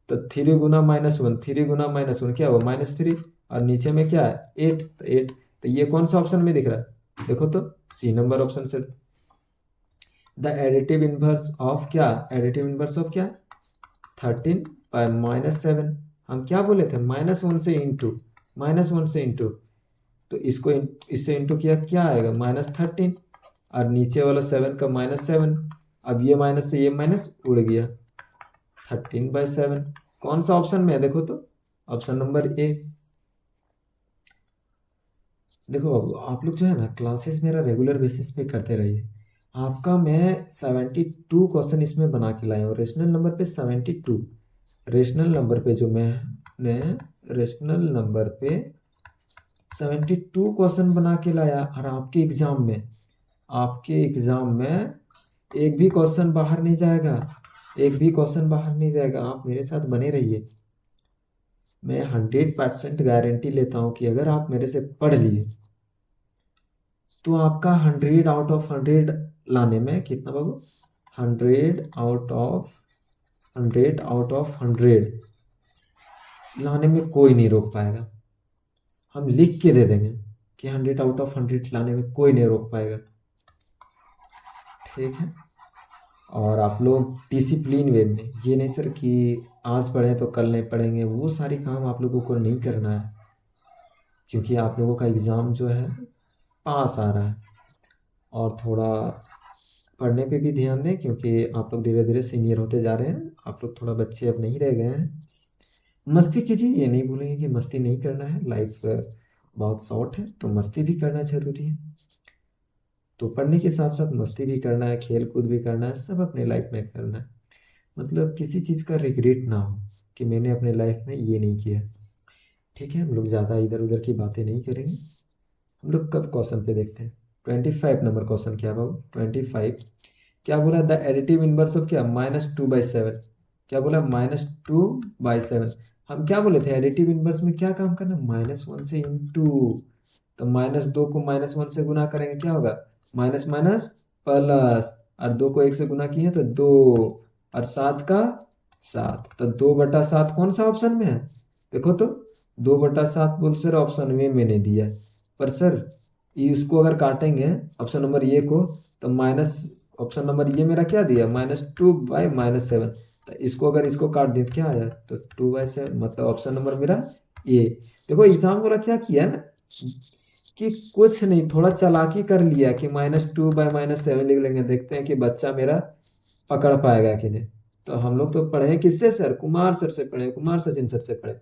तो 3 गुना -1, 3 गुना -1 क्या हुआ -3, और नीचे में क्या है 8, तो 8, तो ये कौन सा ऑप्शन में दिख रहा है, देखो तो सी नंबर ऑप्शन से। द एडिटिव इनवर्स ऑफ क्या, एडिटिव इनवर्स ऑफ क्या 13/-7, हम क्या बोले थे -1 से इंटू, -1 से इंटू, तो इसको इससे इंटू किया क्या आएगा -13, और नीचे वाला 7 का -7, अब ये माइनस से ये माइनस उड़ गया, 13/7 कौन सा ऑप्शन में है, देखो तो ऑप्शन नंबर ए। देखो बाबू आप लोग जो है ना क्लासेस मेरा रेगुलर बेसिस पे करते रहिए, आपका मैं 72 क्वेश्चन इसमें बना के लाया हूँ, रेशनल नंबर पे 72, रेशनल नंबर पे जो मैंने रेशनल नंबर पे 72 क्वेश्चन बना के लाया, और आपके एग्जाम में एक भी क्वेश्चन बाहर नहीं जाएगा, एक भी क्वेश्चन बाहर नहीं जाएगा, आप मेरे साथ बने रहिए। मैं 100% गारंटी लेता हूँ कि अगर आप मेरे से पढ़ लिए तो आपका 100 आउट ऑफ 100 लाने में कितना बाबू, 100 आउट ऑफ 100 लाने में कोई नहीं रोक पाएगा। हम लिख के दे देंगे कि 100 आउट ऑफ 100 लाने में कोई नहीं रोक पाएगा, ठीक है। और आप लोग डिसिप्लिन वे में, ये नहीं सर कि आज पढ़े तो कल नहीं पढ़ेंगे, वो सारी काम आप लोगों को नहीं करना है, क्योंकि आप लोगों का एग्ज़ाम जो है पास आ रहा है। और थोड़ा पढ़ने पे भी ध्यान दें, क्योंकि आप लोग धीरे धीरे सीनियर होते जा रहे हैं, आप लोग थोड़ा बच्चे अब नहीं रह गए हैं। मस्ती कीजिए, ये नहीं भूलेंगे कि मस्ती नहीं करना है, लाइफ बहुत शॉर्ट है, तो मस्ती भी करना ज़रूरी है। तो पढ़ने के साथ साथ मस्ती भी करना है, खेल कूद भी करना है, सब अपने लाइफ में करना है, मतलब किसी चीज़ का रिग्रेट ना हो कि मैंने अपने लाइफ में ये नहीं किया, ठीक है। हम लोग ज़्यादा इधर उधर की बातें नहीं करेंगे। हम लोग कब क्वेश्चन पे देखते हैं, 25 नंबर क्वेश्चन क्या बाबू 25, क्या बोला द एडिटिव इनवर्स ऑफ क्या -2/7, क्या बोला -2/7। हम क्या बोले थे एडिटिव इनवर्स में क्या काम करना, -1 से इंटू, तो -2 को -1 से गुना करेंगे क्या होगा माइनस माइनस प्लस, और 2 को 1 से गुना किए तो 2, और 7 का 7, तो 2/7 कौन सा ऑप्शन में है, देखो तो 2/7 बोल सर ऑप्शन में मैंने दिया है, पर सर इसको अगर काटेंगे ऑप्शन नंबर ए को, तो माइनस ऑप्शन नंबर ये मेरा क्या दिया -2/-7, तो इसको अगर इसको काट दिए तो क्या आया, तो 2/7, मतलब ऑप्शन नंबर मेरा ए। देखो एग्जाम वाला क्या किया ना कि कुछ नहीं, थोड़ा चालाकी कर लिया कि -2/-7 लिख लेंगे, देखते हैं कि बच्चा मेरा पकड़ पाएगा कि नहीं। तो हम लोग तो पढ़े हैं किससे सर, कुमार सर से पढ़े, कुमार सचिन सर से पढ़े,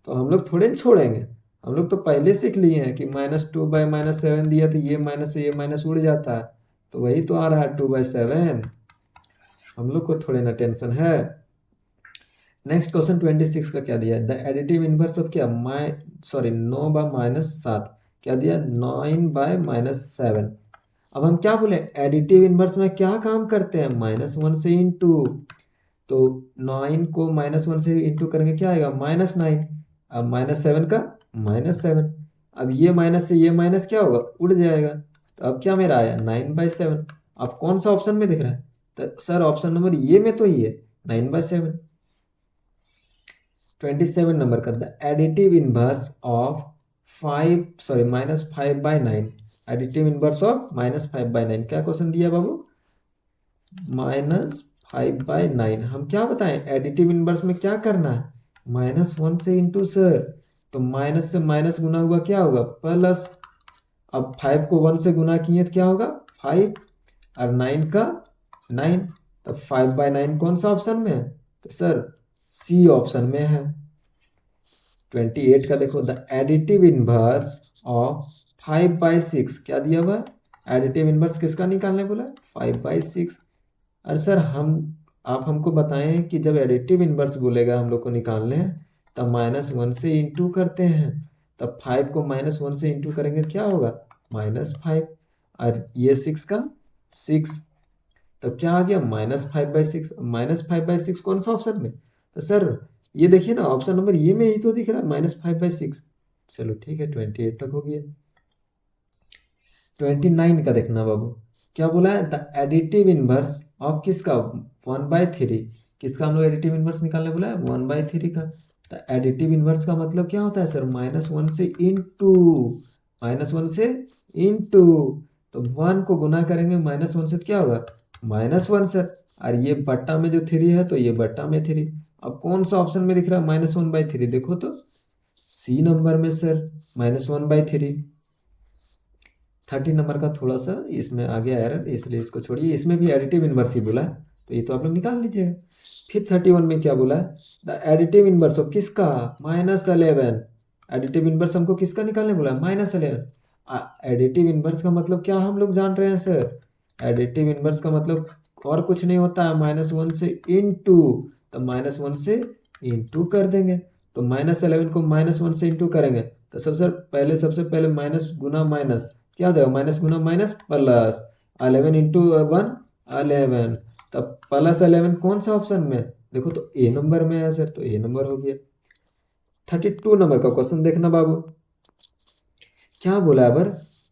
तो हम लोग थोड़े नहीं छोड़ेंगे, हम लोग तो पहले सीख लिए हैं कि -2/-7 दिया तो ये माइनस से ये माइनस उड़ जाता है, तो वही तो आ रहा है 2/7, हम लोग को थोड़े ना टेंशन है। नेक्स्ट क्वेश्चन 26 का क्या दिया है, द एडिटिव इनवर्स ऑफ क्या 9/-7 क्या दिया 9/-7। अब हम क्या बोले एडिटिव इनवर्स में क्या काम करते हैं -1 से इंटू, तो 9 को -1 से इंटू करेंगे क्या आएगा -9, अब -7 का -7, अब ये माइनस से ये माइनस क्या होगा उड़ जाएगा, तो अब क्या मेरा आया 9/7। अब कौन सा ऑप्शन में दिख रहा है, तो सर ऑप्शन नंबर ये में तो ही है 9/7। 27 नंबर का the additive inverse of -5/9, additive inverse of -5/9 क्या क्वेश्चन दिया बाबू -5/9। हम क्या बताएं एडिटिव इनवर्स में क्या करना है -1 से इंटू सर, तो माइनस से माइनस गुना हुआ क्या होगा प्लस, अब 5 को 1 से गुना किए तो क्या होगा 5 और 9 का 9, तो 5/9 कौन सा ऑप्शन में है, तो सर सी ऑप्शन में है। 28 का देखो द एडिटिव इनवर्स ऑफ 5/6 क्या दिया हुआ, एडिटिव इनवर्स किसका निकालने बोला 5/6। अरे सर आप हमको बताएं कि जब एडिटिव इनवर्स बोलेगा हम लोग को निकालने हैं तब -1 से इंटू करते हैं, तब 5 को -1 से इंटू करेंगे क्या होगा -5, और ये 6 का 6, तब क्या आ गया -5/6। -5/6 कौन सा ऑप्शन में, तो सर ये देखिए ना ऑप्शन नंबर ये में ही तो दिख रहा है -5/6। चलो ठीक है 28 तक हो गया। 29 का देखना बाबू क्या बोला है द एडिटिव इनवर्स ऑफ किसका 1/3, किसका हम लोग एडिटिव इनवर्स निकालने बोला है 1/3 का। द एडिटिव इनवर्स का मतलब क्या होता है सर -1 से इंटू, -1 से इंटू, तो 1 को गुना करेंगे -1 से तो क्या होगा -1 सर, और ये बट्टा में जो 3 है तो ये बट्टा में 3। अब कौन सा ऑप्शन में दिख रहा है -1/3, देखो तो सी नंबर में सर -1/3। 30 नंबर का थोड़ा सा इसमें आ गया एरर इसलिए इसको छोड़िए, इसमें भी एडिटिव इनवर्स ही बोला है तो ये तो आप लोग निकाल लीजिएगा। फिर 31 में क्या बोला है द एडिटिव इनवर्स ऑफ किसका -11, एडिटिव इनवर्स हमको किसका निकालने बोला -11। एडिटिव इनवर्स का मतलब क्या हम लोग जान रहे हैं सर, एडिटिव इनवर्स का मतलब और कुछ नहीं होता है -1 से इंटू, तो -1 से इंटू कर देंगे, तो -11 को -1 से इंटू करेंगे तो सबसे पहले माइनस गुना माइनस क्या हो जाएगा माइनस गुना माइनस प्लस 11 इंटू 1 11, तब +11 कौन सा ऑप्शन में देखो तो ए नंबर में है सर, तो ए नंबर हो गया। 32 नंबर का क्वेश्चन देखना बाबू क्या बोला है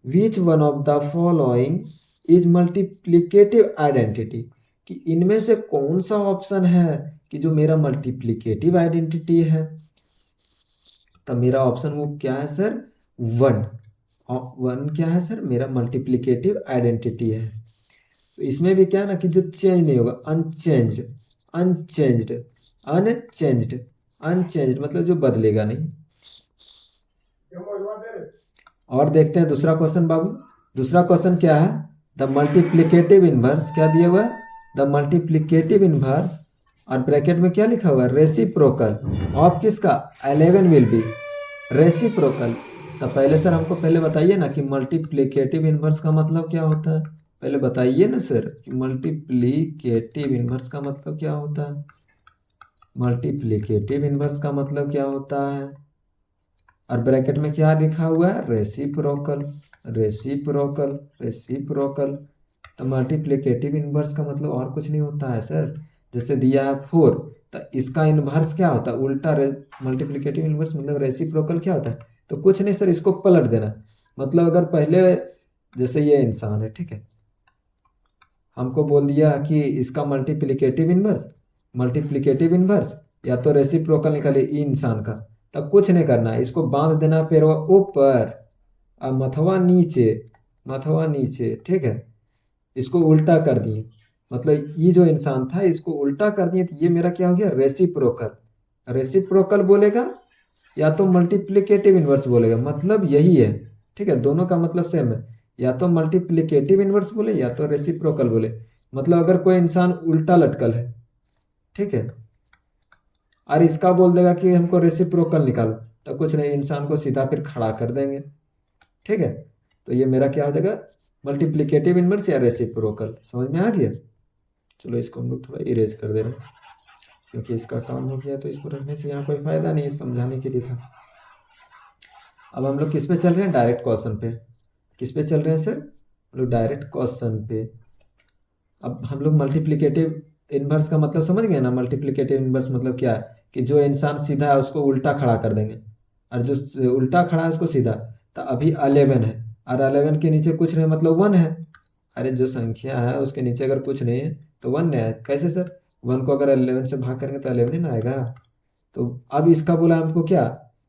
which one of the following is multiplicative identity, कि इनमें से कौन सा ऑप्शन है कि जो मेरा मल्टीप्लिकेटिव आइडेंटिटी है, तो मेरा ऑप्शन वो क्या है सर 1 क्या है सर मेरा मल्टीप्लिकेटिव आइडेंटिटी है। तो इसमें भी क्या है ना कि जो चेंज नहीं होगा अनचेंज्ड, अनचेंज्ड अनचेंज्ड अनचेंज्ड मतलब जो बदलेगा नहीं। और देखते हैं दूसरा क्वेश्चन बाबू, दूसरा क्वेश्चन क्या है द मल्टीप्लिकेटिव इनवर्स क्या दिया हुआ है द मल्टीप्लिकेटिव इनवर्स और ब्रैकेट में क्या लिखा हुआ है रेसिप्रोकल ऑफ किसका 11 विल बी रेसिप्रोकल। तो पहले सर हमको पहले बताइए ना कि मल्टीप्लिकेटिव इनवर्स का मतलब क्या होता है, पहले बताइए ना सर कि मल्टीप्लिकेटिव इनवर्स का मतलब क्या होता है, मल्टीप्लिकेटिव इनवर्स का मतलब क्या होता है, और ब्रैकेट में क्या लिखा हुआ है रेसिप्रोकल रेसिप्रोकल रेसिप्रोकल। तो मल्टीप्लिकेटिव इनवर्स का मतलब और कुछ नहीं होता है सर, जैसे दिया है 4 तो इसका इनवर्स क्या होता है उल्टा, मल्टीप्लिकेटिव इनवर्स मतलब रेसिप्रोकल क्या होता है, तो कुछ नहीं सर इसको पलट देना, मतलब अगर पहले जैसे ये इंसान है ठीक है, हमको बोल दिया कि इसका मल्टीप्लिकेटिव इनवर्स या तो रेसिप्रोकल निकालिए इंसान का, तब कुछ नहीं करना है इसको बांध देना पैरवा ऊपर और मथवा नीचे ठीक है, इसको उल्टा कर दिए, मतलब ये जो इंसान था इसको उल्टा कर दिए तो ये मेरा क्या हो गया रेसिप्रोकल, रेसिप्रोकल बोलेगा या तो मल्टीप्लिकेटिव इनवर्स बोलेगा, मतलब यही है ठीक है, दोनों का मतलब सेम है, या तो मल्टीप्लिकेटिव इनवर्स बोले या तो रेसिप्रोकल बोले, मतलब अगर कोई इंसान उल्टा लटकल है ठीक है और इसका बोल देगा कि हमको रेसिप्रोकल निकालो, तो कुछ नहीं इंसान को सीधा फिर खड़ा कर देंगे ठीक है, तो ये मेरा क्या हो जाएगा मल्टीप्लिकेटिव इनवर्स या रेसिप्रोकल, समझ में आ गया। चलो इसको हम लोग थोड़ा इरेज कर दे रहे हैं। क्योंकि इसका काम हो गया तो इसको रखने से यहाँ कोई फायदा नहीं है, समझाने के लिए था। अब हम लोग किस पे चल रहे हैं, डायरेक्ट क्वेश्चन पे। किस पे चल रहे हैं सर, हम लोग डायरेक्ट क्वेश्चन पे। अब हम लोग मल्टीप्लिकेटिव इनवर्स का मतलब समझ गए ना। मल्टीप्लिकेटिव इनवर्स मतलब क्या है कि जो इंसान सीधा है उसको उल्टा खड़ा कर देंगे, और जो उल्टा खड़ा है उसको सीधा। तो अभी 11 है और 11 के नीचे कुछ नहीं मतलब 1 है। अरे जो संख्या है उसके नीचे अगर कुछ नहीं है तो 1 है। कैसे सर, 1 को अगर 11 से भाग करेंगे तो 11 ही ना आएगा। तो अब इसका बोला हमको क्या,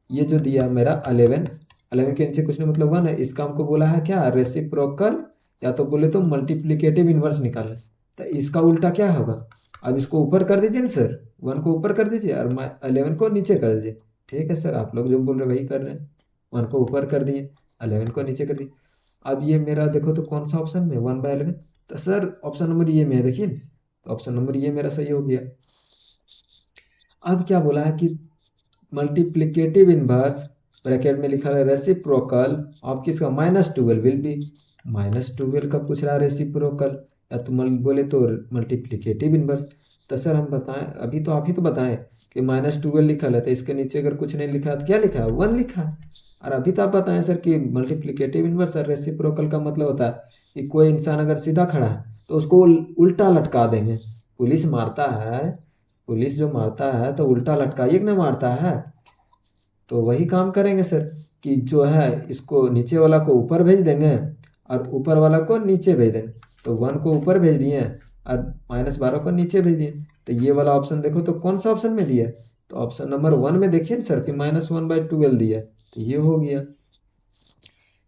ये जो दिया मेरा 11 के नीचे कुछ नहीं मतलब 1 है, इसका हमको बोला है क्या, रेसिप्रोकल, या तो बोले तो मल्टीप्लिकेटिव इनवर्स निकालना। तो इसका उल्टा क्या होगा, अब इसको ऊपर कर दीजिए ना सर, 1 को ऊपर कर दीजिए और 11 को नीचे कर दीजिए। ठीक है सर, आप लोग जो बोल रहे वही कर रहे हैं। 1 को ऊपर कर दिए, 11 को नीचे कर दिए। अब ये मेरा देखो तो कौन सा ऑप्शन में, 1/11। तो सर ऑप्शन नंबर ये में है, देखिए तो ऑप्शन नंबर ये मेरा सही हो गया। अब क्या बोला है कि मल्टीप्लिकेटिव इनवर्स ब्रैकेट में लिखा है रेसिप्रोकल ऑफ किसका, -12 विल बी। -12 का पूछ रहा है रेसिप्रोकल, या तो बोले तो मल्टीप्लिकेटिव इनवर्स। तो सर हम बताएं, अभी तो आप ही तो बताएं कि -12 लिखा है, तो इसके नीचे अगर कुछ नहीं लिखा है तो क्या लिखा है, 1 लिखा है। और अभी तो आप बताएं सर कि मल्टीप्लिकेटिव इनवर्स और रेसिप्रोकल का मतलब होता है कि कोई इंसान अगर सीधा खड़ा है तो उसको उल्टा लटका देंगे। पुलिस मारता है, पुलिस जो मारता है तो उल्टा लटकाइए कि नहीं मारता है। तो वही काम करेंगे सर कि जो है इसको नीचे वाला को ऊपर भेज देंगे और ऊपर वाला को नीचे भेज देंगे। तो 1 को ऊपर भेज दिए और -12 को नीचे भेज दिए। तो ये वाला ऑप्शन देखो तो कौन सा ऑप्शन में दिया है, तो ऑप्शन नंबर 1 में देखिए ना सर कि -1/12 दिया है, तो ये हो गया।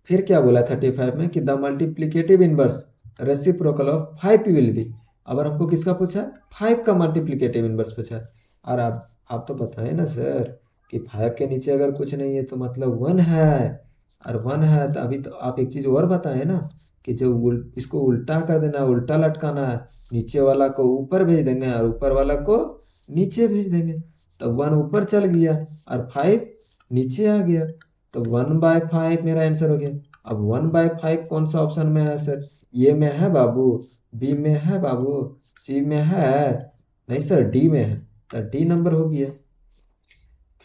फिर क्या बोला 35 में कि the multiplicative inverse reciprocal of 5 will be. अगर हमको किसका पूछा, 5 का मल्टीप्लिकेटिव इनवर्स पूछा। और आप तो बताएं ना सर कि 5 के नीचे अगर कुछ नहीं है तो मतलब 1 है, और 1 है तो अभी तो आप एक चीज़ और बताएं ना कि जो इसको उल्टा कर देना, उल्टा लटकाना है, नीचे वाला को ऊपर भेज देंगे और ऊपर वाला को नीचे भेज देंगे। तो 1 ऊपर चल गया और 5 नीचे आ गया, तो 1/5 मेरा आंसर हो गया। अब 1/5 कौन सा ऑप्शन में है सर, ए में है बाबू, बी में है बाबू, सी में है, नहीं सर डी में है, तो डी नंबर हो गया।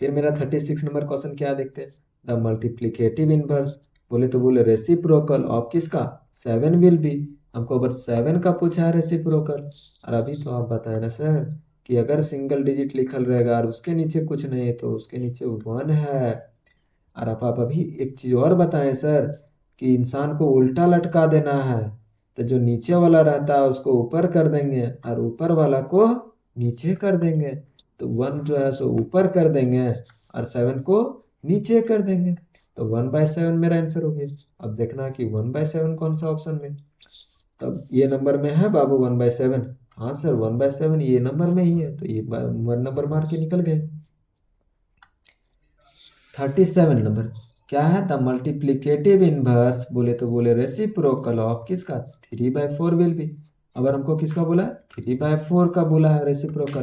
फिर मेरा 36 नंबर क्वेश्चन क्या देखते हैं, द मल्टीप्लिकेटिव इनवर्स, बोले तो बोले रेसिप्रोकल ऑफ किसका, 7 विल बी। हमको अगर 7 का पूछा है रेसिप्रोकल, और अभी तो आप बताए ना सर कि अगर सिंगल डिजिट लिखल रहेगा और उसके नीचे कुछ नहीं है तो उसके नीचे 1 है। और आप अभी एक चीज़ और बताएं सर कि इंसान को उल्टा लटका देना है, तो जो नीचे वाला रहता है उसको ऊपर कर देंगे और ऊपर वाला को नीचे कर देंगे। तो 1 जो है सो ऊपर कर देंगे और 7 को नीचे कर देंगे। तो 1/7 मेरा आंसर हो गया। अब देखना कि 1/7 कौन सा ऑप्शन में, तब ये नंबर में है बाबू 1/7। हाँ सर 1/7 ये नंबर में ही है, तो ये 1 नंबर मार के निकल गए। 37 नंबर क्या है, द मल्टीप्लिकेटिव इनवर्स, बोले तो बोले रेसिप्रोकल ऑफ किसका, 3/4 विल बी। अगर हमको किसका बोला, 3/4 का बोला है रेसिप्रोकल।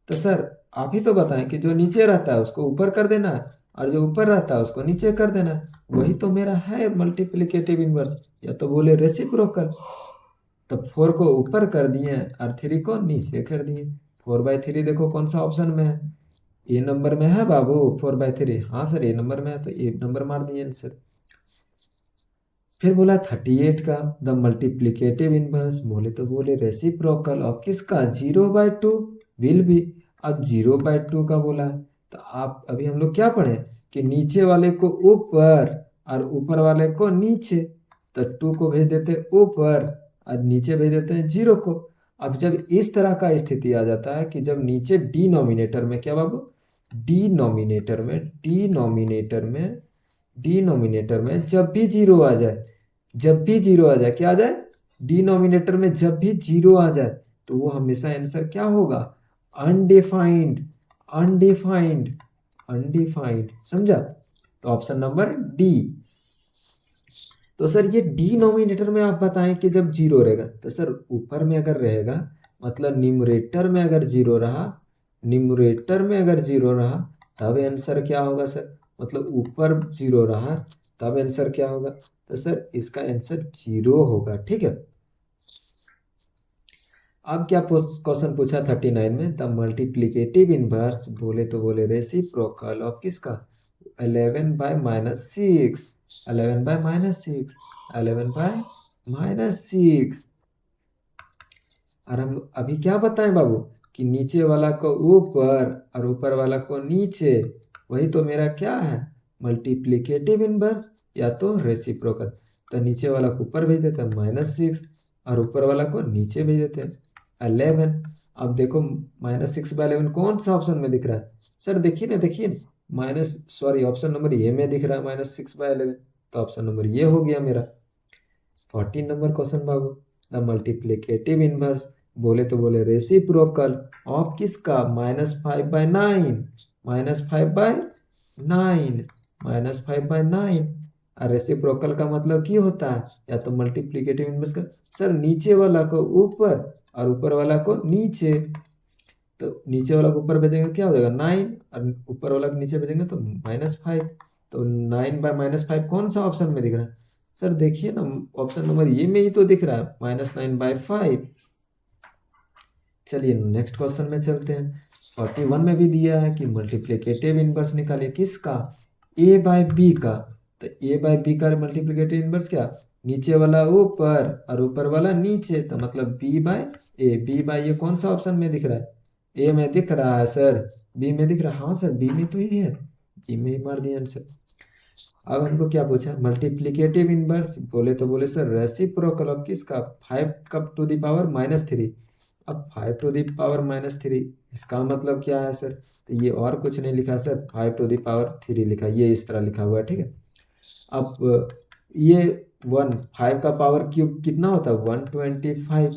तो सर आप ही तो बताएं कि जो नीचे रहता है उसको ऊपर कर देना है और जो ऊपर रहता है उसको नीचे कर देना है, वही तो मेरा है मल्टीप्लिकेटिव इनवर्स, या तो बोले रेसिप्रोकल। तो 4 को ऊपर कर दिए और 3 को नीचे कर दिए। 4/3 देखो कौन सा ऑप्शन में है, ए नंबर में है बाबू 4/3। हाँ सर ए नंबर में है, तो ए नंबर मार दिए आंसर। फिर बोला 38 का द मल्टीप्लिकेटिव इनवर्स, बोले तो बोले रेसिप्रोकल ऑफ किसका, 0/2 विल बी। अब 0/2 का बोला है, तो आप अभी हम लोग क्या पढ़े कि नीचे वाले को ऊपर और ऊपर वाले को नीचे। तो 2 को भेज देते ऊपर और नीचे भेज देते हैं 0 को। अब जब इस तरह का स्थिति आ जाता है कि जब नीचे डिनोमिनेटर में, क्या बाबू, डिनोमिनेटर में जब भी 0 आ जाए, जब भी 0 आ जाए, क्या आ जाए, डिनोमिनेटर में जब भी 0 आ जाए तो वो हमेशा आंसर क्या होगा, अनडिफाइंड, अनडिफाइंड, अनडिफाइंड, समझा। तो ऑप्शन नंबर डी। तो सर ये डिनोमिनेटर में आप बताएं कि जब 0 रहेगा, तो सर ऊपर में अगर रहेगा मतलब न्यूमरेटर में अगर 0 रहा, न्यूमरेटर में अगर 0 रहा तब आंसर क्या होगा सर, मतलब ऊपर 0 रहा तब आंसर क्या होगा, तो सर इसका आंसर 0 होगा। ठीक है, अब क्या क्वेश्चन पूछा 39 में, द मल्टीप्लीकेटिव इनवर्स बोले तो बोले रेसिप्रोकल ऑफ किसका, 11/-6, 11/-6, 11/-6। और हम अभी क्या बताएं बाबू कि नीचे वाला को ऊपर और ऊपर वाला को नीचे, वही तो मेरा क्या है, मल्टीप्लीकेटिव इनवर्स या तो रेसिप्रोकल। तो नीचे वाला को ऊपर भेज देते हैं -6 और ऊपर वाला को नीचे भेज देते हैं 11। अब देखो -6/11 कौन सा ऑप्शन में दिख रहा है सर, देखिए ना देखिए, minus sorry option number A में दिख रहा है -6/11, तो ऑप्शन नंबर ये हो गया मेरा। 14 number question Babu, the multiplicative inverse बोले तो बोले रेसिप्रोकल ऑफ किसका, -5/9, -5/9, -5/9। और रेसिप्रोकल का मतलब क्या होता है, या तो मल्टीप्लीकेटिव इनवर्स का सर नीचे वाला को ऊपर और ऊपर वाला को नीचे, तो नीचे वाला को ऊपर भेजेंगे क्या हो जाएगा 9 और ऊपर वाला को नीचे भेजेंगे तो -5। तो 9/-5 कौन सा ऑप्शन में दिख रहा है सर, देखिए ना ऑप्शन नंबर ये में ही तो दिख रहा है -9/5। चलिए नेक्स्ट क्वेश्चन में चलते हैं। 41 में भी दिया है कि मल्टीप्लिकेटिव इनवर्स निकालिए किसका, a/b का। तो a/b का मल्टीप्लिकेटिव इनवर्स क्या, नीचे वाला ऊपर और ऊपर वाला नीचे, तो मतलब b/a। b/a कौन सा ऑप्शन में दिख रहा है, ए में दिख रहा है सर, बी में दिख रहा है, हाँ सर बी में तो ही है, बी में ही मार दिया आंसर। अब हमको क्या पूछा, मल्टीप्लिकेटिव इनवर्स बोले तो बोले सर रेसिप्रोकल ऑफ किसका, 5⁻³ अब 5⁻³ इसका मतलब क्या है सर, तो ये और कुछ नहीं लिखा सर, 5⁻³ लिखा, ये इस तरह लिखा हुआ है, ठीक है। अब ये 5 का पावर क्यूब कितना होता है 125,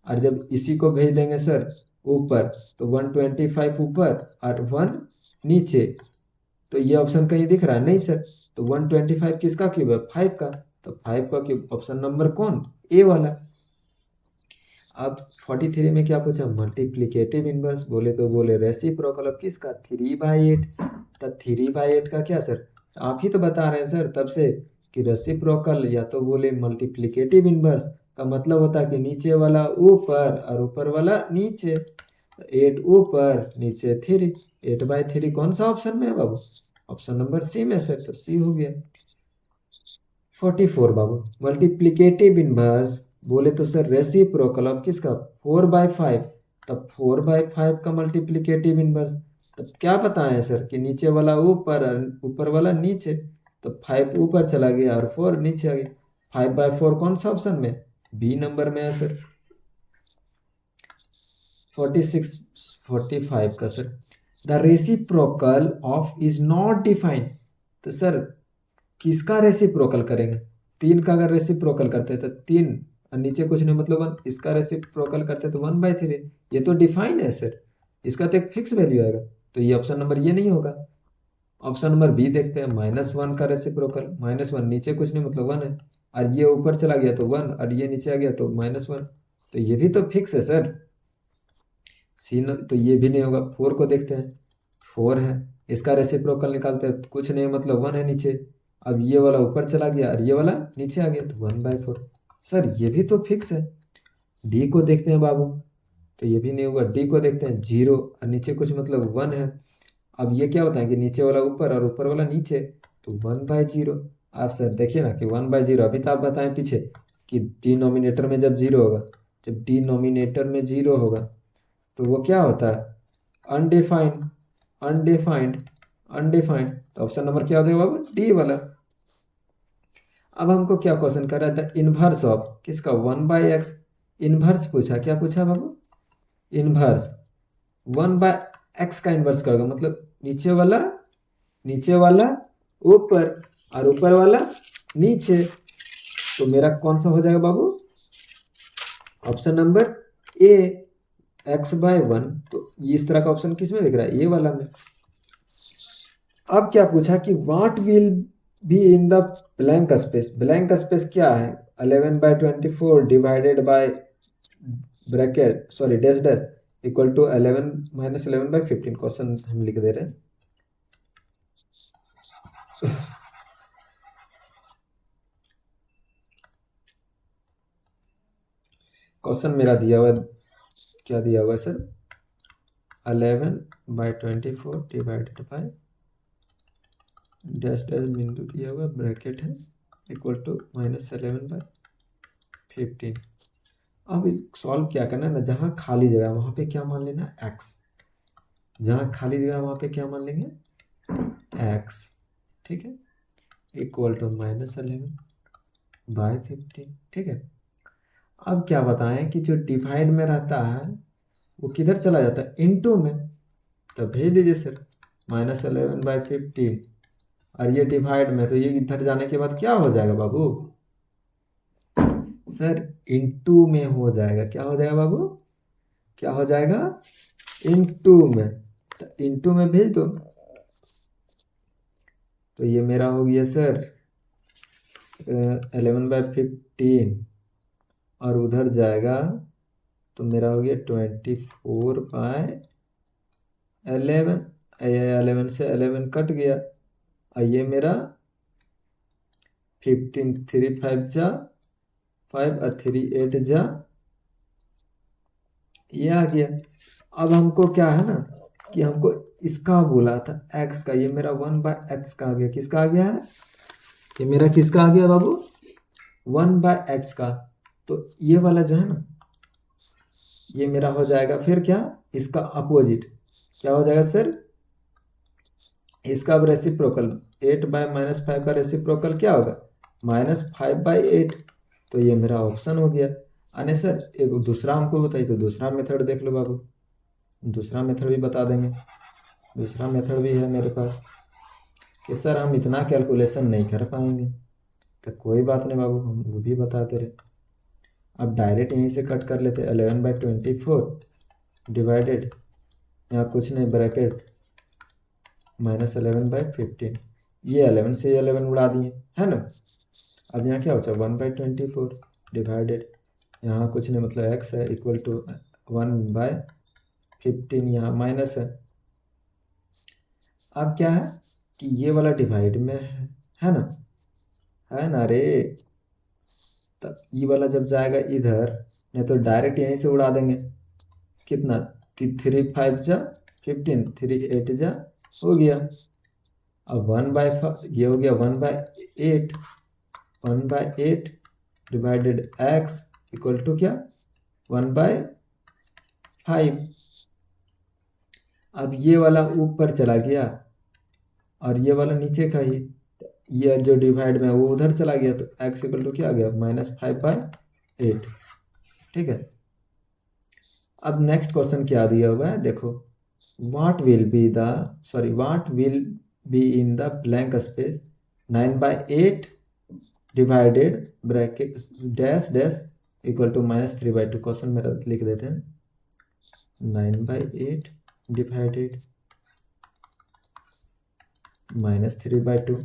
और जब इसी को भेज देंगे सर ऊपर तो 125 ऊपर और 1 नीचे, तो ये ऑप्शन कहीं दिख रहा है नहीं सर, तो 125 किसका क्यूब है 5 का, तो 5 का क्यूब ऑप्शन नंबर कौन, ए वाला। अब 43 में क्या पूछा, मल्टीप्लिकेटिव इनवर्स बोले तो बोले रेसिप्रोकल ऑफ किसका 3/8। तो 3/8 का क्या सर, आप ही तो बता रहे हैं सर तब से कि रेसिप्रोकल या तो बोले मल्टीप्लिकेटिव इनवर्स का मतलब होता है कि नीचे वाला ऊपर और ऊपर वाला नीचे, 8 ऊपर नीचे 3, 8/3 कौन सा ऑप्शन में है बाबू, ऑप्शन नंबर सी में सर, तो सी हो गया। 44 बाबू, मल्टीप्लिकेटिव इनवर्स बोले तो सर रेसिप्रोकल ऑफ किसका 4/5। तब 4/5 का मल्टीप्लिकेटिव इनवर्स, तब क्या बताएं सर कि नीचे वाला ऊपर और ऊपर वाला नीचे, तो 5 ऊपर चला गया और 4 नीचे आ गया, 5/4 कौन सा ऑप्शन में, बी नंबर में है सर। 46 45 का sir, the reciprocal of is not defined. तो सर किसका रेसिप्रोकल करेंगे, 3 का अगर रेसिप्रोकल करते तो 3 और नीचे कुछ नहीं मतलब 1, इसका रेसिप्रोकल करते तो 1/3, ये तो डिफाइन है सर, इसका तो एक फिक्स वैल्यू आएगा, तो ये ऑप्शन नंबर ये नहीं होगा। ऑप्शन नंबर बी देखते हैं, -1 का रेसिप्रोकल, -1 नीचे कुछ नहीं मतलब 1 है, और ये ऊपर चला गया तो 1 और ये नीचे आ गया तो -1, तो ये भी तो फिक्स है सर। सी न, तो ये भी नहीं होगा। 4 को देखते हैं, 4 है, इसका रेसिप्रोकल निकालते हैं, कुछ नहीं मतलब 1 है नीचे, अब ये वाला ऊपर चला गया और ये वाला नीचे आ गया तो 1/4, सर ये भी तो फिक्स है। डी को देखते हैं बाबू, तो ये भी नहीं होगा। डी को देखते हैं, 0 और नीचे कुछ मतलब 1 है, अब ये क्या होता है कि नीचे वाला ऊपर और ऊपर वाला नीचे, तो 1/0। आप सर देखिए ना कि 1/0, अभी तो आप बताएं पीछे कि डिनोमिनेटर में जब 0 होगा, जब डिनोमिनेटर में 0 होगा तो वो क्या होता है अनडिफाइंड, अनडिफाइंड, अनडिफाइंड, तो ऑप्शन नंबर क्या हो जाएगा बाबू, डी वाला। अब हमको क्या क्वेश्चन कर रहा था, इनवर्स ऑफ किसका 1/x, इनवर्स पूछा, क्या पूछा बाबू, इनवर्स 1/x का इनवर्स क्या होगा, मतलब नीचे वाला ऊपर और ऊपर वाला नीचे, तो मेरा कौन सा हो जाएगा बाबू, ऑप्शन नंबर ए x/1, तो ये इस तरह का ऑप्शन किस में दिख रहा है, ए वाला में। अब क्या पूछा कि what will be in the blank space, blank space क्या है 11/24 divided by bracket sorry dash dash equal to 11 -11/15, question हम लिख दे रहे हैं। क्वेश्चन मेरा दिया हुआ क्या दिया हुआ sir 11/24 divided by dash dash बिंदु दिया हुआ ब्रैकेट है इक्वल टू -11/15। अब सॉल्व क्या करना है ना, जहाँ खाली जगह वहाँ पे क्या मान लेना x, जहाँ खाली जगह वहाँ पे क्या मान लेंगे x, ठीक है, इक्वल टू -11/15, ठीक है। अब क्या बताएं कि जो डिवाइड में रहता है वो किधर चला जाता है इनटू में, तो भेज दीजिए सर -11/15, और ये डिवाइड में, तो ये इधर जाने के बाद क्या हो जाएगा बाबू सर इनटू में हो जाएगा। क्या हो जाएगा बाबू, क्या हो जाएगा इनटू में, तो इनटू में भेज दो। तो ये मेरा हो गया सर 11/15, और उधर जाएगा तो मेरा हो गया 24/11। 11 से 11 कट गया, और ये मेरा 15 3 5 जा 5 और 3 8 जा, ये आ गया। अब हमको क्या है ना कि हमको इसका बोला था x का, ये मेरा 1/x का आ गया। किसका आ गया है, ये मेरा किसका आ गया बाबू 1/x का। तो ये वाला जो है ना ये मेरा हो जाएगा फिर क्या इसका अपोजिट, क्या हो जाएगा सर इसका अब रेसिप्रोकल 8/-5 का रेसिप्रोकल क्या होगा -5/8। तो ये मेरा ऑप्शन हो गया। अने सर एक दूसरा हमको बताइए, तो दूसरा मेथड देख लो बाबू, दूसरा मेथड भी बता देंगे। दूसरा मेथड भी है मेरे पास कि सर हम इतना कैलकुलेशन नहीं कर पाएंगे, तो कोई बात नहीं बाबू, हम वो भी बताते रहे। अब डायरेक्ट यहीं से कट कर लेते 11/24 डिवाइडेड, यहाँ कुछ नहीं ब्रैकेट -11/15, ये 11 से 11 उड़ा दिए है ना। अब यहाँ क्या होता है 1/24 डिवाइडेड, यहाँ कुछ नहीं मतलब x है इक्वल टू 1/15, यहाँ माइनस है। अब क्या है कि ये वाला डिवाइड में है ना, है ना रे, तब ये वाला जब जाएगा इधर, नहीं तो डायरेक्ट यहीं से उड़ा देंगे। कितना 3 5 जा 15 3 8 जा हो गया। अब 1/5 ये हो गया 1/8 डिवाइडेड x इक्वल टू क्या 1/5। अब ये वाला ऊपर चला गया और ये वाला नीचे का ही, ये जो डिवाइड में वो उधर चला गया, तो x इक्वल टू क्या आ गया -5/8, ठीक है। अब नेक्स्ट क्वेश्चन क्या दिया हुआ है देखो, what will be in the blank space 9/8 divided bracket dash dash equal to -3/2। Question मेरा लिख देते हैं 9/8 डिवाइडेड -3/2।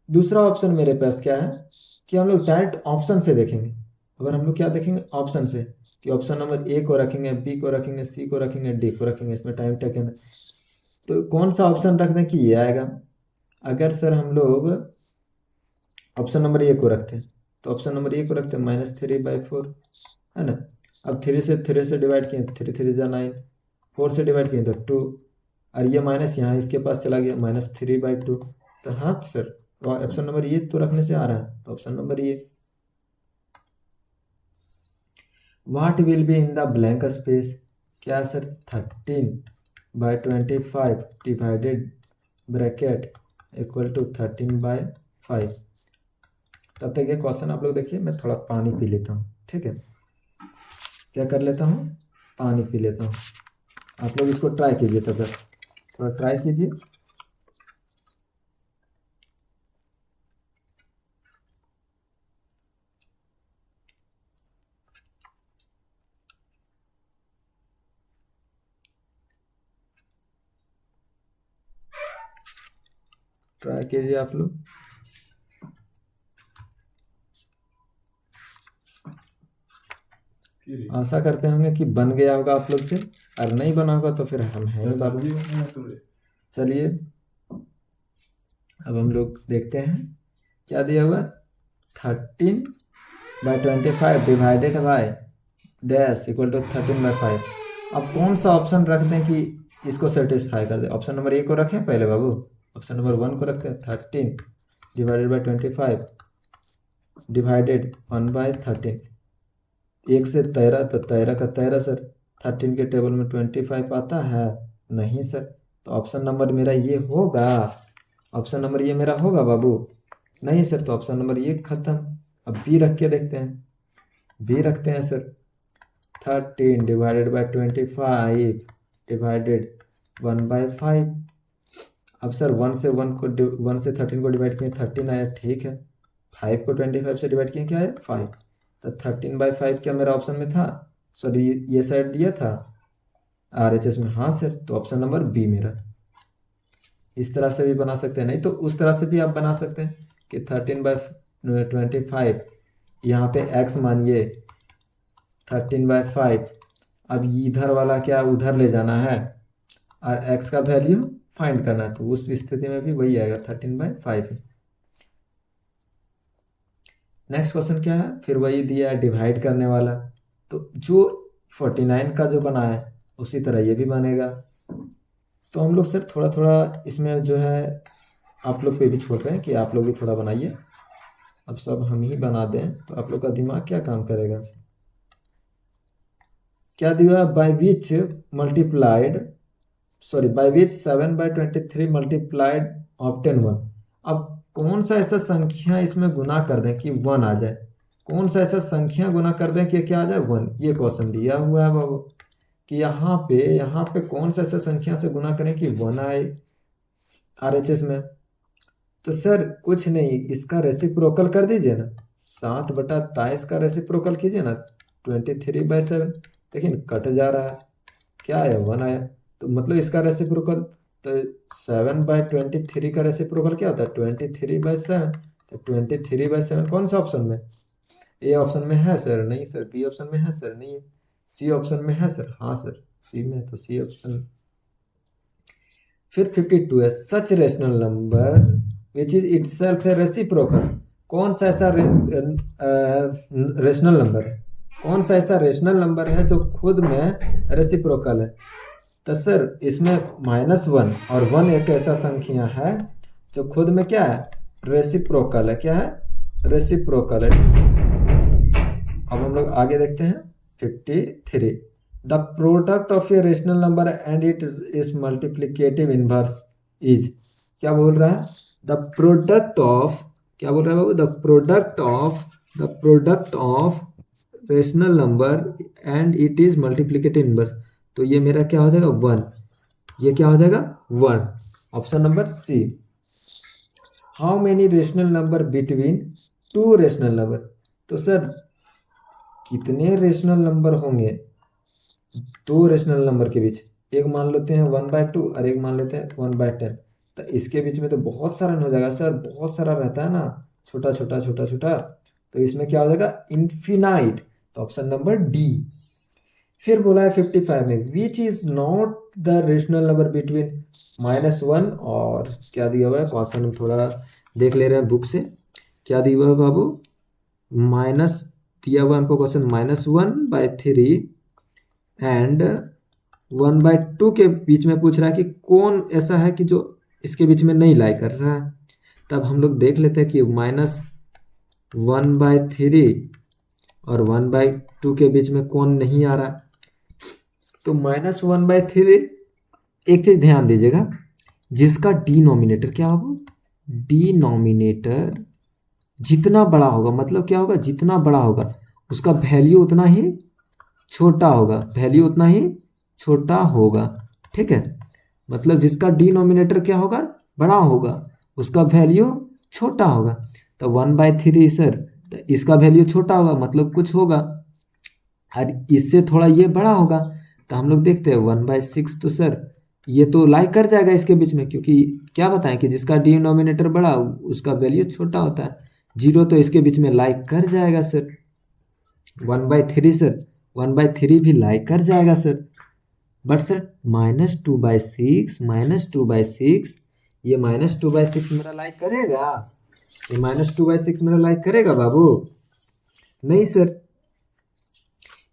दूसरा ऑप्शन मेरे पास क्या है कि हम लोग डायरेक्ट ऑप्शन से देखेंगे। अगर हम लोग क्या देखेंगे ऑप्शन से, कि ऑप्शन नंबर ए को रखेंगे, बी को रखेंगे, सी को रखेंगे, डी को रखेंगे, इसमें टाइम टेकन है, तो कौन सा ऑप्शन रख दें कि ये आएगा। अगर सर हम लोग ऑप्शन नंबर ए को रखते हैं, तो ऑप्शन नंबर ए को रखते हैं -3/4 है ना। अब 3 से डिवाइड किए 3 3 जा 9, 4 से डिवाइड किए तो 2, और ये माइनस यहाँ इसके पास चला गया -3/2। तो हाँ सर ऑप्शन नंबर ये तो रखने से आ रहा है, तो ऑप्शन नंबर ये। What will be in the blank space, क्या sir 13/25 divided bracket equal to 13/5। तब तक ये क्वेश्चन आप लोग देखिए, मैं थोड़ा पानी पी लेता हूँ, ठीक है। क्या कर लेता हूँ, पानी पी लेता हूँ। आप लोग इसको ट्राई कीजिए, तब तक थोड़ा ट्राई कीजिए। ट्राई कीजिए आप लोग। आशा करते होंगे कि बन गया होगा आप लोग से, और नहीं बना होगा तो फिर हम हैं बाबू। चलिए अब हम लोग देखते हैं क्या दिया हुआ 13/25 divided by dash equal to 13/5। अब कौन सा ऑप्शन रख दें कि इसको सेटिस्फाई कर दे? ऑप्शन नंबर ए को रखें पहले बाबू, ऑप्शन नंबर 1 को रखते हैं। 13 डिवाइडेड बाई 25 डिवाइडेड 1/13, 1 से 13 तो 13 का 13 सर। 13 के टेबल में 25 आता है? नहीं सर। तो ऑप्शन नंबर मेरा ये होगा, ऑप्शन नंबर ये मेरा होगा बाबू? नहीं सर। तो ऑप्शन नंबर ये खत्म। अब बी रख के देखते हैं, बी रखते हैं सर। 13 divided by 25 divided 1/5। अब सर 1 से 13 को डिवाइड किए 13 आया, ठीक है। 5 को 25 से डिवाइड किए क्या है? 5। तो 13/5 क्या मेरा ऑप्शन में था? सॉरी ये साइड दिया था RHS में, हाँ सर। तो ऑप्शन नंबर बी मेरा। इस तरह से भी बना सकते हैं, नहीं तो उस तरह से भी आप बना सकते हैं कि 13/25 यहाँ पे x मानिए 13/5। अब इधर वाला क्या उधर ले जाना है और x का वैल्यू फाइंड करना है, तो उस स्थिति में भी वही आएगा 13/5। नेक्स्ट क्वेश्चन क्या है? फिर वही दिया है डिवाइड करने वाला। तो जो 49 का जो बना है उसी तरह ये भी बनेगा। तो हम लोग सर थोड़ा थोड़ा इसमें जो है आप लोग पे भी छोड़ रहे हैं कि आप लोग भी थोड़ा बनाइए। अब सब हम ही बना दें तो आप लोग का दिमाग क्या काम करेगा? क्या दिया है? By which multiplied, sorry by which 7/23 multiplied obtain 1। अब कौन सा ऐसा संख्या इसमें गुना कर दें कि 1 आ जाए? कौन सा ऐसा संख्या गुना कर दें कि क्या आ जाए? 1। ये क्वेश्चन दिया हुआ है बाबू कि यहाँ पे कौन सा ऐसा संख्या से गुना करें कि 1 आए RHS में। तो सर कुछ नहीं, इसका रेसिप्रोकल कर दीजिए ना। 7/23 का रेसिप्रोकल कीजिए ना 23/7। लेकिन कट जा रहा है, क्या आया? 1 आया। तो मतलब इसका रेसिप्रोकल, तो 7/23 का रेसिप्रोकल क्या होता है? 23/7। तो 23/7 कौन सा ऑप्शन में? ए ऑप्शन में है सर? नहीं सर। बी ऑप्शन में है सर? नहीं है। सी ऑप्शन में है सर? हाँ सर सी में, तो सी ऑप्शन। फिर 52 है, such rational number which is itself a reciprocal. कौन सा ऐसा रेशनल नंबर है? कौन सा ऐसा रेशनल नंबर है जो खुद में रेसिप्रोकल है? तो सर इसमें -1 और 1 एक ऐसा संख्या है जो खुद में क्या है? रेसिप्रोकल है। क्या है? रेसिप्रोकल है। अब हम लोग आगे देखते हैं 53। The product of A rational number and it is multiplicative inverse is. क्या बोल रहा है? द प्रोडक्ट ऑफ, क्या बोल रहा है बाबू? The product of rational number and it is multiplicative inverse. तो ये मेरा क्या हो जाएगा? 1। ये क्या हो जाएगा? 1। Option number C. How many rational number between 2 rational number. तो सर कितने रेशनल नंबर होंगे 2 रेशनल नंबर के बीच? एक मान लेते हैं 1/2 और एक मान लेते हैं 1/10। तो इसके बीच में तो बहुत सारा हो जाएगा सर, बहुत सारा रहता है ना, छोटा छोटा छोटा छोटा। तो इसमें क्या हो जाएगा? इन्फिनाइट। तो ऑप्शन नंबर डी। फिर बोला है 55 में which is not the rational number between -1 और क्या दिया हुआ है? क्वेश्चन हम थोड़ा देख ले रहे हैं बुक से। क्या दिया हुआ है बाबू? माइनस दिया हुआ हमको क्वेश्चन -1/3 एंड 1/2 के बीच में पूछ रहा है कि कौन ऐसा है कि जो इसके बीच में नहीं लाई कर रहा है। तब हम लोग देख लेते हैं कि -1/3 और 1/2 के बीच में कौन नहीं आ रहा। तो -1/3, एक चीज ध्यान दीजिएगा, जिसका डिनोमिनेटर क्या होगा? डिनोमिनेटर जितना बड़ा होगा, मतलब क्या होगा? जितना बड़ा होगा उसका वैल्यू उतना ही छोटा होगा, वैल्यू उतना ही छोटा होगा। ठीक है, मतलब जिसका डिनोमिनेटर क्या होगा? बड़ा होगा, उसका वैल्यू छोटा होगा। तो 1/3 सर, तो इसका वैल्यू छोटा होगा मतलब कुछ होगा, और इससे थोड़ा ये बड़ा होगा। तो हम लोग देखते हैं 1/6। तो सर ये तो लाई कर जाएगा इसके बीच में, क्योंकि क्या बताएं कि जिसका डिनोमिनेटर बड़ा उसका वैल्यू छोटा होता है। 0 तो इसके बीच में लाई कर जाएगा सर। 1/3 सर, 1/3 भी लाई कर जाएगा सर। बट सर -2/6, ये -2/6 मेरा लाइक करेगा? ये -2/6 मेरा लाइक करेगा बाबू? नहीं सर,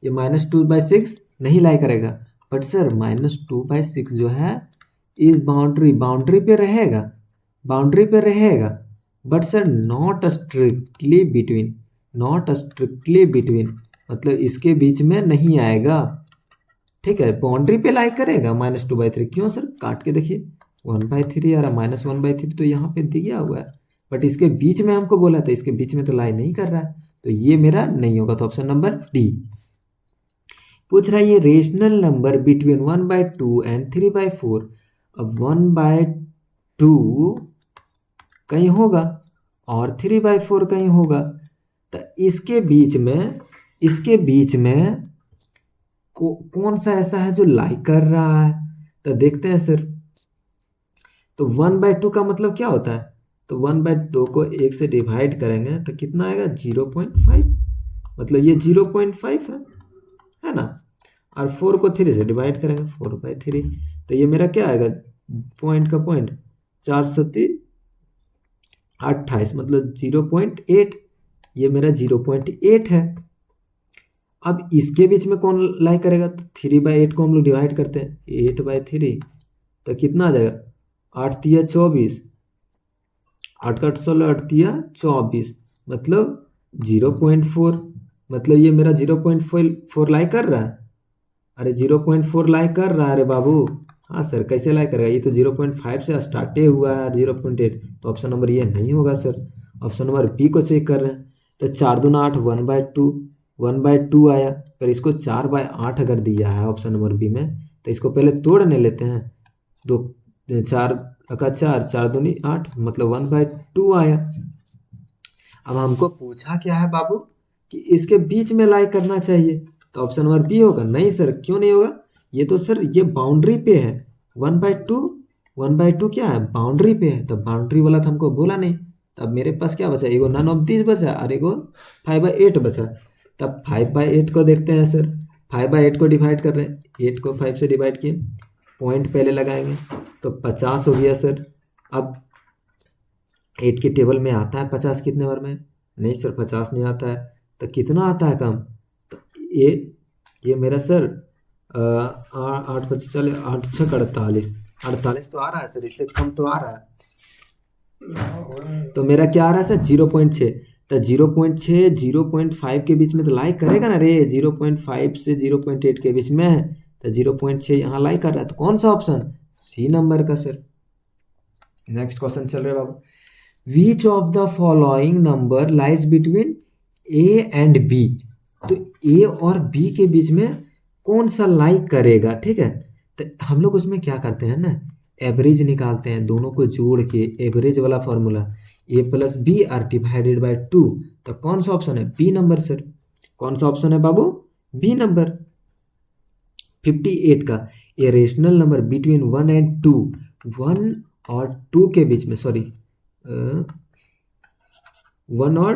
ये -2/6 नहीं लाइक करेगा। बट सर -2/6 जो है इस बाउंड्री पे रहेगा, बाउंड्री पे रहेगा, but sir not strictly between मतलब इसके बीच में नहीं आएगा, ठीक है। बाउंड्री पे लाई करेगा -2/3। क्यों सर, काट के देखिए 1/3 आ रहा, -1/3 तो यहाँ पे दिया हुआ है, बट इसके बीच में हमको बोला था, इसके बीच में तो लाई नहीं कर रहा है, तो ये मेरा नहीं होगा। तो ऑप्शन नंबर डी। पूछ रहा है ये रेशनल नंबर बिटवीन 1/2 एंड 3/4। अब 1/2 कहीं होगा और 3/4 कहीं होगा, तो इसके बीच में कौन सा ऐसा है जो लाइक कर रहा है, तो देखते हैं सर। तो 1/2 का मतलब क्या होता है, तो 1/2 को 1 से डिवाइड करेंगे तो कितना आएगा 0.5, मतलब ये 0.5 है ना। और 4 को 3 से डिवाइड करेंगे 4/3, तो ये मेरा क्या आएगा, पॉइंट का पॉइंट 4×7=28 मतलब 0.8, ये मेरा 0.8 है। अब इसके बीच में कौन लाई करेगा, तो 3/8 को हम लोग डिवाइड करते हैं 8/3, तो कितना आ जाएगा 8×3=24, 8×8=16, 8×3=24 मतलब 0.4, मतलब ये मेरा 0.4 लाई कर रहा है। अरे 0.4 लाई कर रहा है, अरे बाबू। हाँ सर, कैसे लाई करेगा, ये तो 0.5 से स्टार्टे हुआ है 0.8, तो ऑप्शन नंबर ये नहीं होगा सर। ऑप्शन नंबर बी को चेक कर रहे हैं, तो 4×2=8, 1/2 आया। अगर इसको 4/8 अगर दिया है ऑप्शन नंबर बी में, तो इसको पहले तोड़ने लेते हैं, 4 का 4, 4×2=8 मतलब 1/2 आया। अब हमको पूछा क्या है बाबू कि इसके बीच में लाई करना चाहिए, तो ऑप्शन नंबर बी होगा। नहीं सर, क्यों नहीं होगा, ये तो सर ये बाउंड्री पे है, 1/2 क्या है, बाउंड्री पे है, तो बाउंड्री वाला तो हमको बोला नहीं। तब मेरे पास क्या बचा, एगो नन ऑफ दिस बचा और एगो 5/8 बचा। तब 5/8 को देखते हैं सर, 5/8 को डिवाइड कर रहे हैं, 8 को 5 से डिवाइड किए, पॉइंट पहले लगाएंगे तो 50 हो गया सर। अब 8 के टेबल में आता है 50 कितने बार में, नहीं सर 50 नहीं आता है, तो कितना आता है कम, तो ये मेरा सर 8×5=40, 8×6=48, 48 तो आ रहा है सर, इससे कम तो आ रहा है। तो मेरा क्या आ रहा है सर 0.6, तो 0.6 0.5 के बीच में तो लाइक करेगा ना रे, 0.5 से 0.8 के बीच में है, तो 0.6 यहाँ लाइक कर रहा है, तो कौन सा ऑप्शन, सी नंबर का सर। नेक्स्ट क्वेश्चन चल रहा है बाबू, which of the following number lies between A and B. तो ए और बी के बीच में कौन सा लाइक करेगा, ठीक है। तो हम लोग उसमें क्या करते हैं ना, एवरेज निकालते हैं, दोनों को जोड़ के एवरेज वाला formula, a+b are divided by 2, तो कौन सा ऑप्शन है, बी नंबर सर। कौन सा ऑप्शन है बाबू, बी नंबर। 58 का, a rational number between 1 and 2, 1 और 2 के बीच में, सॉरी 1 और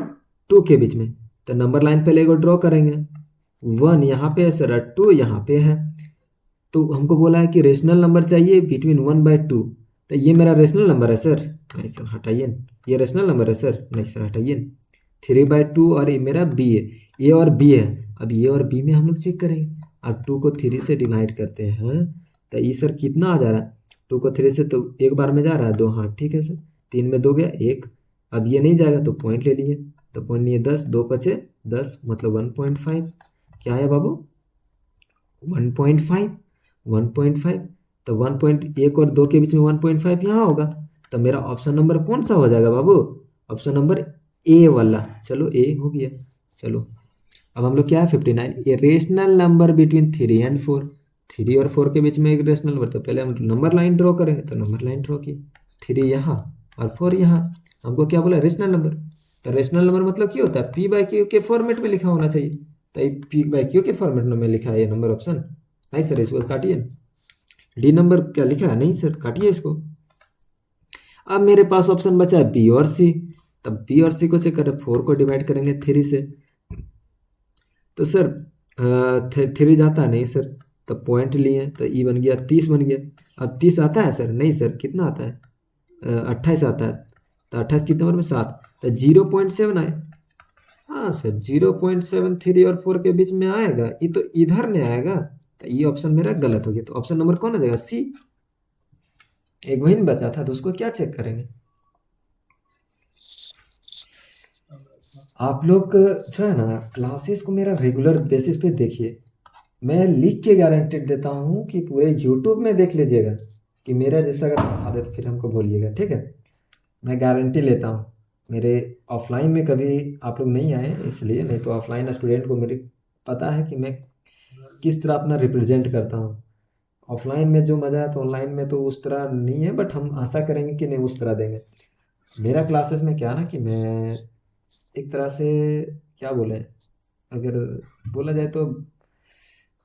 2 के बीच में, तो नंबर लाइन पहले एगो ड्रॉ करेंगे, 1 यहाँ पे है सर, 2 यहाँ पे है, तो हमको बोला है कि रेशनल नंबर चाहिए बिटवीन 1/2, तो ये मेरा रेशनल नंबर है सर, नहीं सर हटाइए, ये रेशनल नंबर है सर, नहीं सर हटाइए, 3/2 और ये मेरा बी है, ए और बी है। अब ए और बी में हम लोग चेक करेंगे, अब 2 को 3 से डिवाइड करते हैं, तो ये सर कितना आ जा रहा है, 2 को 3 से तो एक बार में जा रहा है 2, हाँ ठीक है सर, 3 में 2 गया 1, अब ये नहीं जाएगा तो पॉइंट ले लिए, तो पॉइंट लिए 10, 2 बचे 10 मतलब 1.5, क्या है बाबू 1.5, तो 1.1 और 2 के बीच में 1.5 यहाँ होगा, तो मेरा ऑप्शन नंबर कौन सा हो जाएगा बाबू, ऑप्शन नंबर ए वाला। चलो ए हो गया। चलो अब हम लोग क्या है 59, ए रेशनल नंबर बिटवीन 3 एंड 4, 3 और 4 के बीच में एक रेशनल नंबर, तो पहले हम नंबर लाइन ड्रॉ करेंगे, तो नंबर लाइन ड्रॉ की, 3 यहाँ और 4 यहाँ, हमको क्या बोला रेशनल नंबर, तो रेशनल नंबर मतलब क्या होता है, p/q के फॉर्मेट में लिखा होना चाहिए, तो p/q के फॉर्मेट में लिखा है ये नंबर ऑप्शन, नहीं सर इसको काटिए, डी नंबर क्या लिखा है, नहीं सर काटिए इसको। अब मेरे पास ऑप्शन बचा है बी और सी, तब बी और सी को चेक करें, 4 को डिवाइड करेंगे 3 से, तो सर 3 जाता नहीं सर, तो पॉइंट लिए तो ई बन गया 30 बन गया। अब 30 आता है सर, नहीं सर कितना आता है 28 आता है, तो 28 कितने नंबर में 7, तो 0.7 आए, हाँ सर 0.7 3 और 4 के बीच में आएगा, ये तो इधर नहीं आएगा, तो ये ऑप्शन मेरा गलत हो गया। तो ऑप्शन नंबर कौन हो जाएगा? सी। एक वही नहीं बचा था, तो उसको क्या चेक करेंगे? आप लोग जो है ना क्लासेस को मेरा रेगुलर बेसिस पे देखिए। मैं लिख के गारंटेड देता हूँ कि पूरे यूट्यूब में देख लीजिएगा कि मेरा जैसा अगर पढ़ा दे तो फिर हमको बोलिएगा, ठीक है? मैं गारंटी लेता हूँ। मेरे ऑफलाइन में कभी आप लोग नहीं आए इसलिए, नहीं तो ऑफलाइन स्टूडेंट को मेरे पता है कि मैं किस तरह अपना रिप्रेजेंट करता हूँ। ऑफलाइन में जो मज़ा है तो ऑनलाइन में तो उस तरह नहीं है, बट हम आशा करेंगे कि नहीं उस तरह देंगे। मेरा क्लासेस में क्या ना कि मैं एक तरह से क्या बोले, अगर बोला जाए तो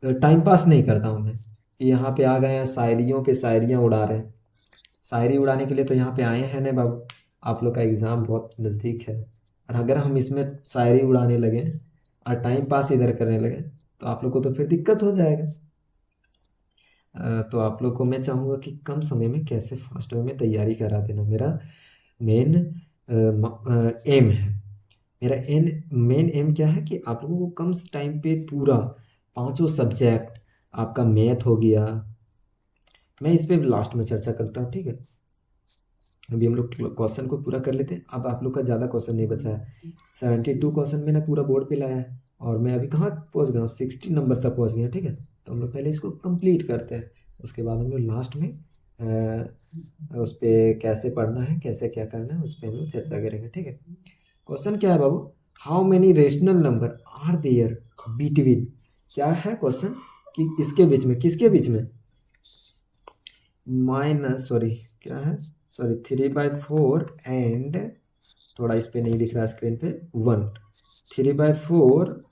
टाइम पास नहीं करता हूँ मैं कि यहाँ पे आ गए हैं शायरियों पे शायरियाँ उड़ा रहे हैं। शायरी उड़ाने के लिए तो यहाँ पे आए हैं ना बाबू, आप लोग का एग्ज़ाम बहुत नज़दीक है, और अगर हम इसमें शायरी उड़ाने लगे और टाइम पास इधर करने लगे तो आप लोग को तो फिर दिक्कत हो जाएगा। तो आप लोग को मैं चाहूँगा कि कम समय में कैसे फास्ट वे में तैयारी करा देना, मेरा मेन एम है। मेरा मेन एम क्या है कि आप लोगों को कम टाइम पे पूरा पांचों सब्जेक्ट, आपका मैथ हो गया, मैं इस पे लास्ट में चर्चा करता हूँ, ठीक है? अभी हम लोग क्वेश्चन को पूरा कर लेते हैं। अब आप लोग का ज़्यादा क्वेश्चन नहीं बचा है। 72 क्वेश्चन मैंने पूरा बोर्ड पे लाया है और मैं अभी कहाँ पहुँच गया हूँ? 60 नंबर तक पहुँच गया, ठीक है? तो हम लोग पहले इसको कंप्लीट करते हैं, उसके बाद हम लोग लास्ट में उस पर कैसे पढ़ना है, कैसे क्या करना है, उस पर हम लोग चर्चा करेंगे, ठीक है? क्वेश्चन क्या है बाबू? How many rational number are there between, क्या है क्वेश्चन कि इसके बीच में, किसके बीच में? माइनस सॉरी क्या है, सॉरी 3/4 एंड, थोड़ा इस पे नहीं दिख रहा स्क्रीन पे, 1, 3/4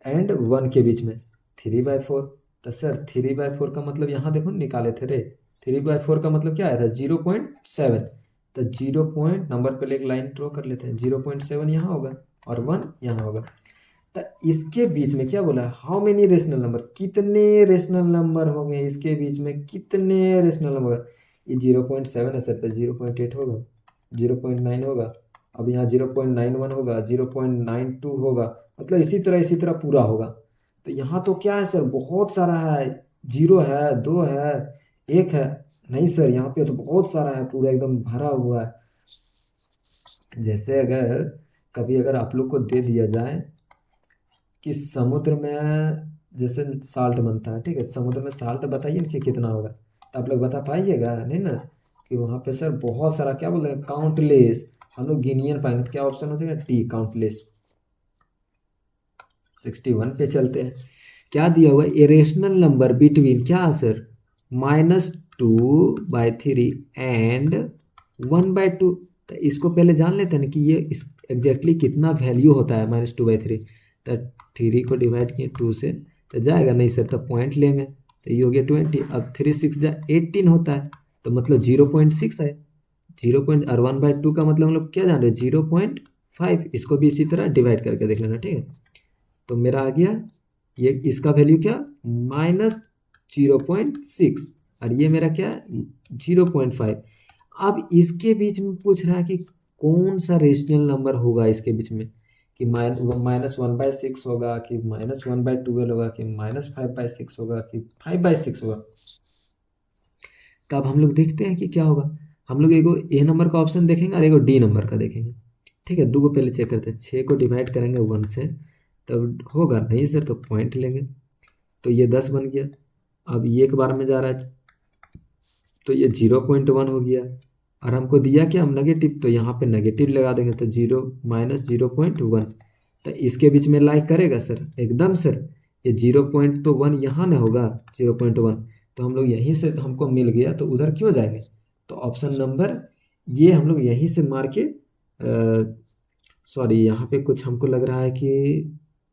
एंड 1 के बीच में 3/4। तो सर 3/4 का मतलब यहाँ देखो निकाले थे रे, 3/4 का मतलब क्या आया था? 0.7। तो 0 पॉइंट नंबर पर एक लाइन ड्रॉ कर लेते हैं, 0.7 यहाँ होगा और 1 यहाँ होगा। तो इसके बीच में क्या बोला? हाउ मेनी रेशनल नंबर, कितने रेशनल नंबर होंगे इसके बीच में, कितने रेशनल नंबर? ये 0.7 है सर, तो 0.8 होगा, 0.9 होगा, अब यहाँ 0.91 होगा, 0.92 होगा, मतलब इसी तरह पूरा होगा। तो यहाँ तो क्या है सर? बहुत सारा है, 0 है, 2 है, 1 है। नहीं सर, यहाँ पे तो बहुत सारा है, पूरा एकदम भरा हुआ है। जैसे अगर कभी अगर आप लोग को दे दिया जाए कि समुद्र में जैसे साल्ट बनता है, ठीक है? समुद्र में साल्ट बताइए ना कि कितना होगा, तो आप लोग बता पाइएगा नहीं ना? कि वहाँ पे सर बहुत सारा, क्या बोल रहे हैं, काउंटलेस, हम लोग गिनियन पाएंगे। तो क्या ऑप्शन हो जाएगा? T, countless. 61 पे चलते हैं। क्या दिया हुआ है? ए रेशनल नंबर बिटवीन क्या सर? -2/3 एंड 1/2। तो इसको पहले जान लेते हैं ना कि ये इस एग्जैक्टली कितना वैल्यू होता है -2/3। तो 3 को डिवाइड किए 2 से तो जाएगा नहीं सर, तो पॉइंट लेंगे, तो ये हो गया 20। अब 3 6 जा 18 होता है, तो मतलब 0.6 है। 0 और 1/2 का मतलब हम लोग क्या जान रहे हैं? 0.5। इसको भी इसी तरह डिवाइड करके देख लेना, ठीक है? तो मेरा आ गया ये, इसका वैल्यू क्या? -0.6, और ये मेरा क्या है? 0.5। अब इसके बीच में पूछ रहा है कि कौन सा रेशनल नंबर होगा इसके बीच में, कि -1/6 होगा, कि -1/12 होगा, कि -5/6 होगा, कि 5/6 होगा। तब हम लोग देखते हैं कि क्या होगा। हम लोग एगो ए नंबर का ऑप्शन देखेंगे और एगो डी नंबर का देखेंगे, ठीक है? दो को पहले चेक करते हैं। 6 को डिवाइड करेंगे 1 से तब होगा नहीं सर, तो पॉइंट लेंगे, तो ये 10 बन गया। अब ये एक बार में जा रहा है तो ये 0.1 हो गया, और हमको दिया क्या? हम नेगेटिव, तो यहाँ पे नेगेटिव लगा देंगे, तो 0 -0.1। तो इसके बीच में लाइक करेगा सर? एकदम सर, ये 0.1 यहाँ ना होगा 0.1, तो हम लोग यहीं से हमको मिल गया, तो उधर क्यों जाएंगे? तो ऑप्शन नंबर ये हम लोग यहीं से मार के, सॉरी यहाँ पे कुछ हमको लग रहा है कि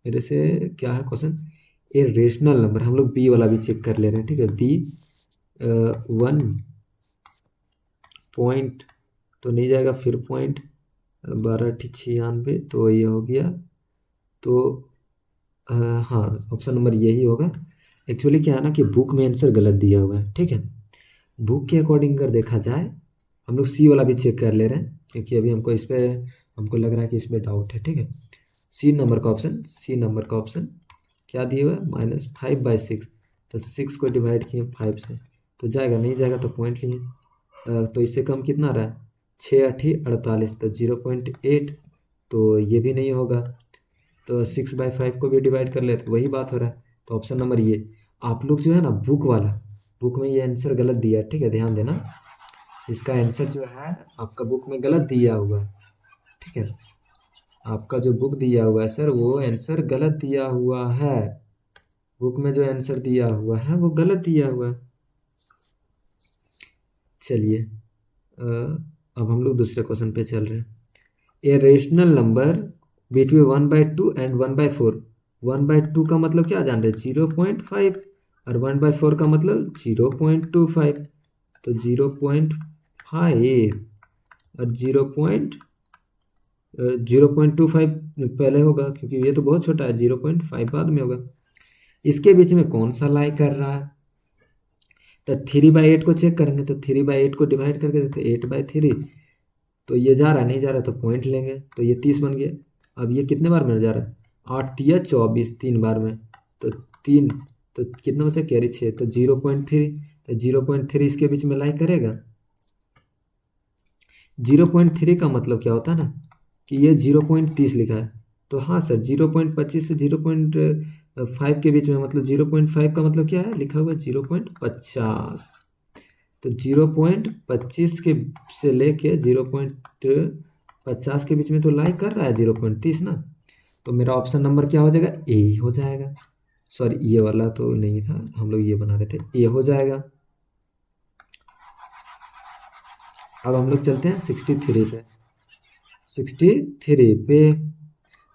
मेरे से क्या है क्वेश्चन, ये रेशनल नंबर हम लोग बी वाला भी चेक कर ले रहे हैं, ठीक है? बी 1 पॉइंट तो नहीं जाएगा, फिर पॉइंट 1296, तो ये हो गया। तो हाँ, ऑप्शन नंबर यही होगा। एक्चुअली क्या है ना कि बुक में आंसर गलत दिया हुआ है, ठीक है? बुक के अकॉर्डिंग अगर देखा जाए, हम लोग सी वाला भी चेक कर ले रहे हैं क्योंकि अभी हमको इस पर हमको लग रहा है कि इसमें डाउट है, ठीक है? सी नंबर का ऑप्शन क्या दिया हुआ है? -5/6। तो 6 को डिवाइड किए 5 से, तो जाएगा नहीं जाएगा तो पॉइंट लिए। तो इससे कम कितना रहा है, 6×8 = 48, तो 0.8, तो ये भी नहीं होगा। तो 6/5 को भी डिवाइड कर ले तो वही बात हो रहा है। तो ऑप्शन नंबर ये, आप लोग जो है ना बुक वाला, बुक में ये आंसर गलत दिया है, ठीक है, ध्यान देना। इसका आंसर जो है आपका बुक में गलत दिया हुआ है, ठीक है, आपका जो बुक दिया हुआ है सर वो आंसर गलत दिया हुआ है, बुक में जो आंसर दिया हुआ है वो गलत दिया हुआ है। चलिए अब हम लोग दूसरे क्वेश्चन पे चल रहे हैं। ए रेशनल नंबर बिटवीन 1/2 एंड 1/4, 1/2 का मतलब क्या जान रहे, 0.5, और 1/4 का मतलब 0.25, तो 0.5 और 0.25 पहले होगा क्योंकि ये तो बहुत छोटा है, 0.5 बाद में होगा। इसके बीच में कौन सा लाई कर रहा है, तो 3/8 को चेक करेंगे, तो 3/8 को डिवाइड करके देखते 8/3, तो ये जा रहा है नहीं जा रहा तो पॉइंट लेंगे, तो ये 30 बन गया। अब ये कितने बार में जा रहा है, 8×3 = 24, 3 बार में, तो 3, तो कितना बचा, कैरी 6, तो 0.3, तो 0.3 इसके बीच में लाई करेगा। 0.3 का मतलब क्या होता है ना कि ये 0.30 लिखा है, तो हाँ सर 0.25 से 0.5 के बीच में, मतलब 0.5 का मतलब क्या है, लिखा हुआ 0.50, तो 0.25 के से लेके 0.50 के बीच में तो लाई कर रहा है 0.30 ना, तो मेरा ऑप्शन नंबर क्या हो जाएगा, ए हो जाएगा। सॉरी ये वाला तो नहीं था, हम लोग ये बना रहे थे, ए हो जाएगा। अब हम लोग चलते हैं 63 पे।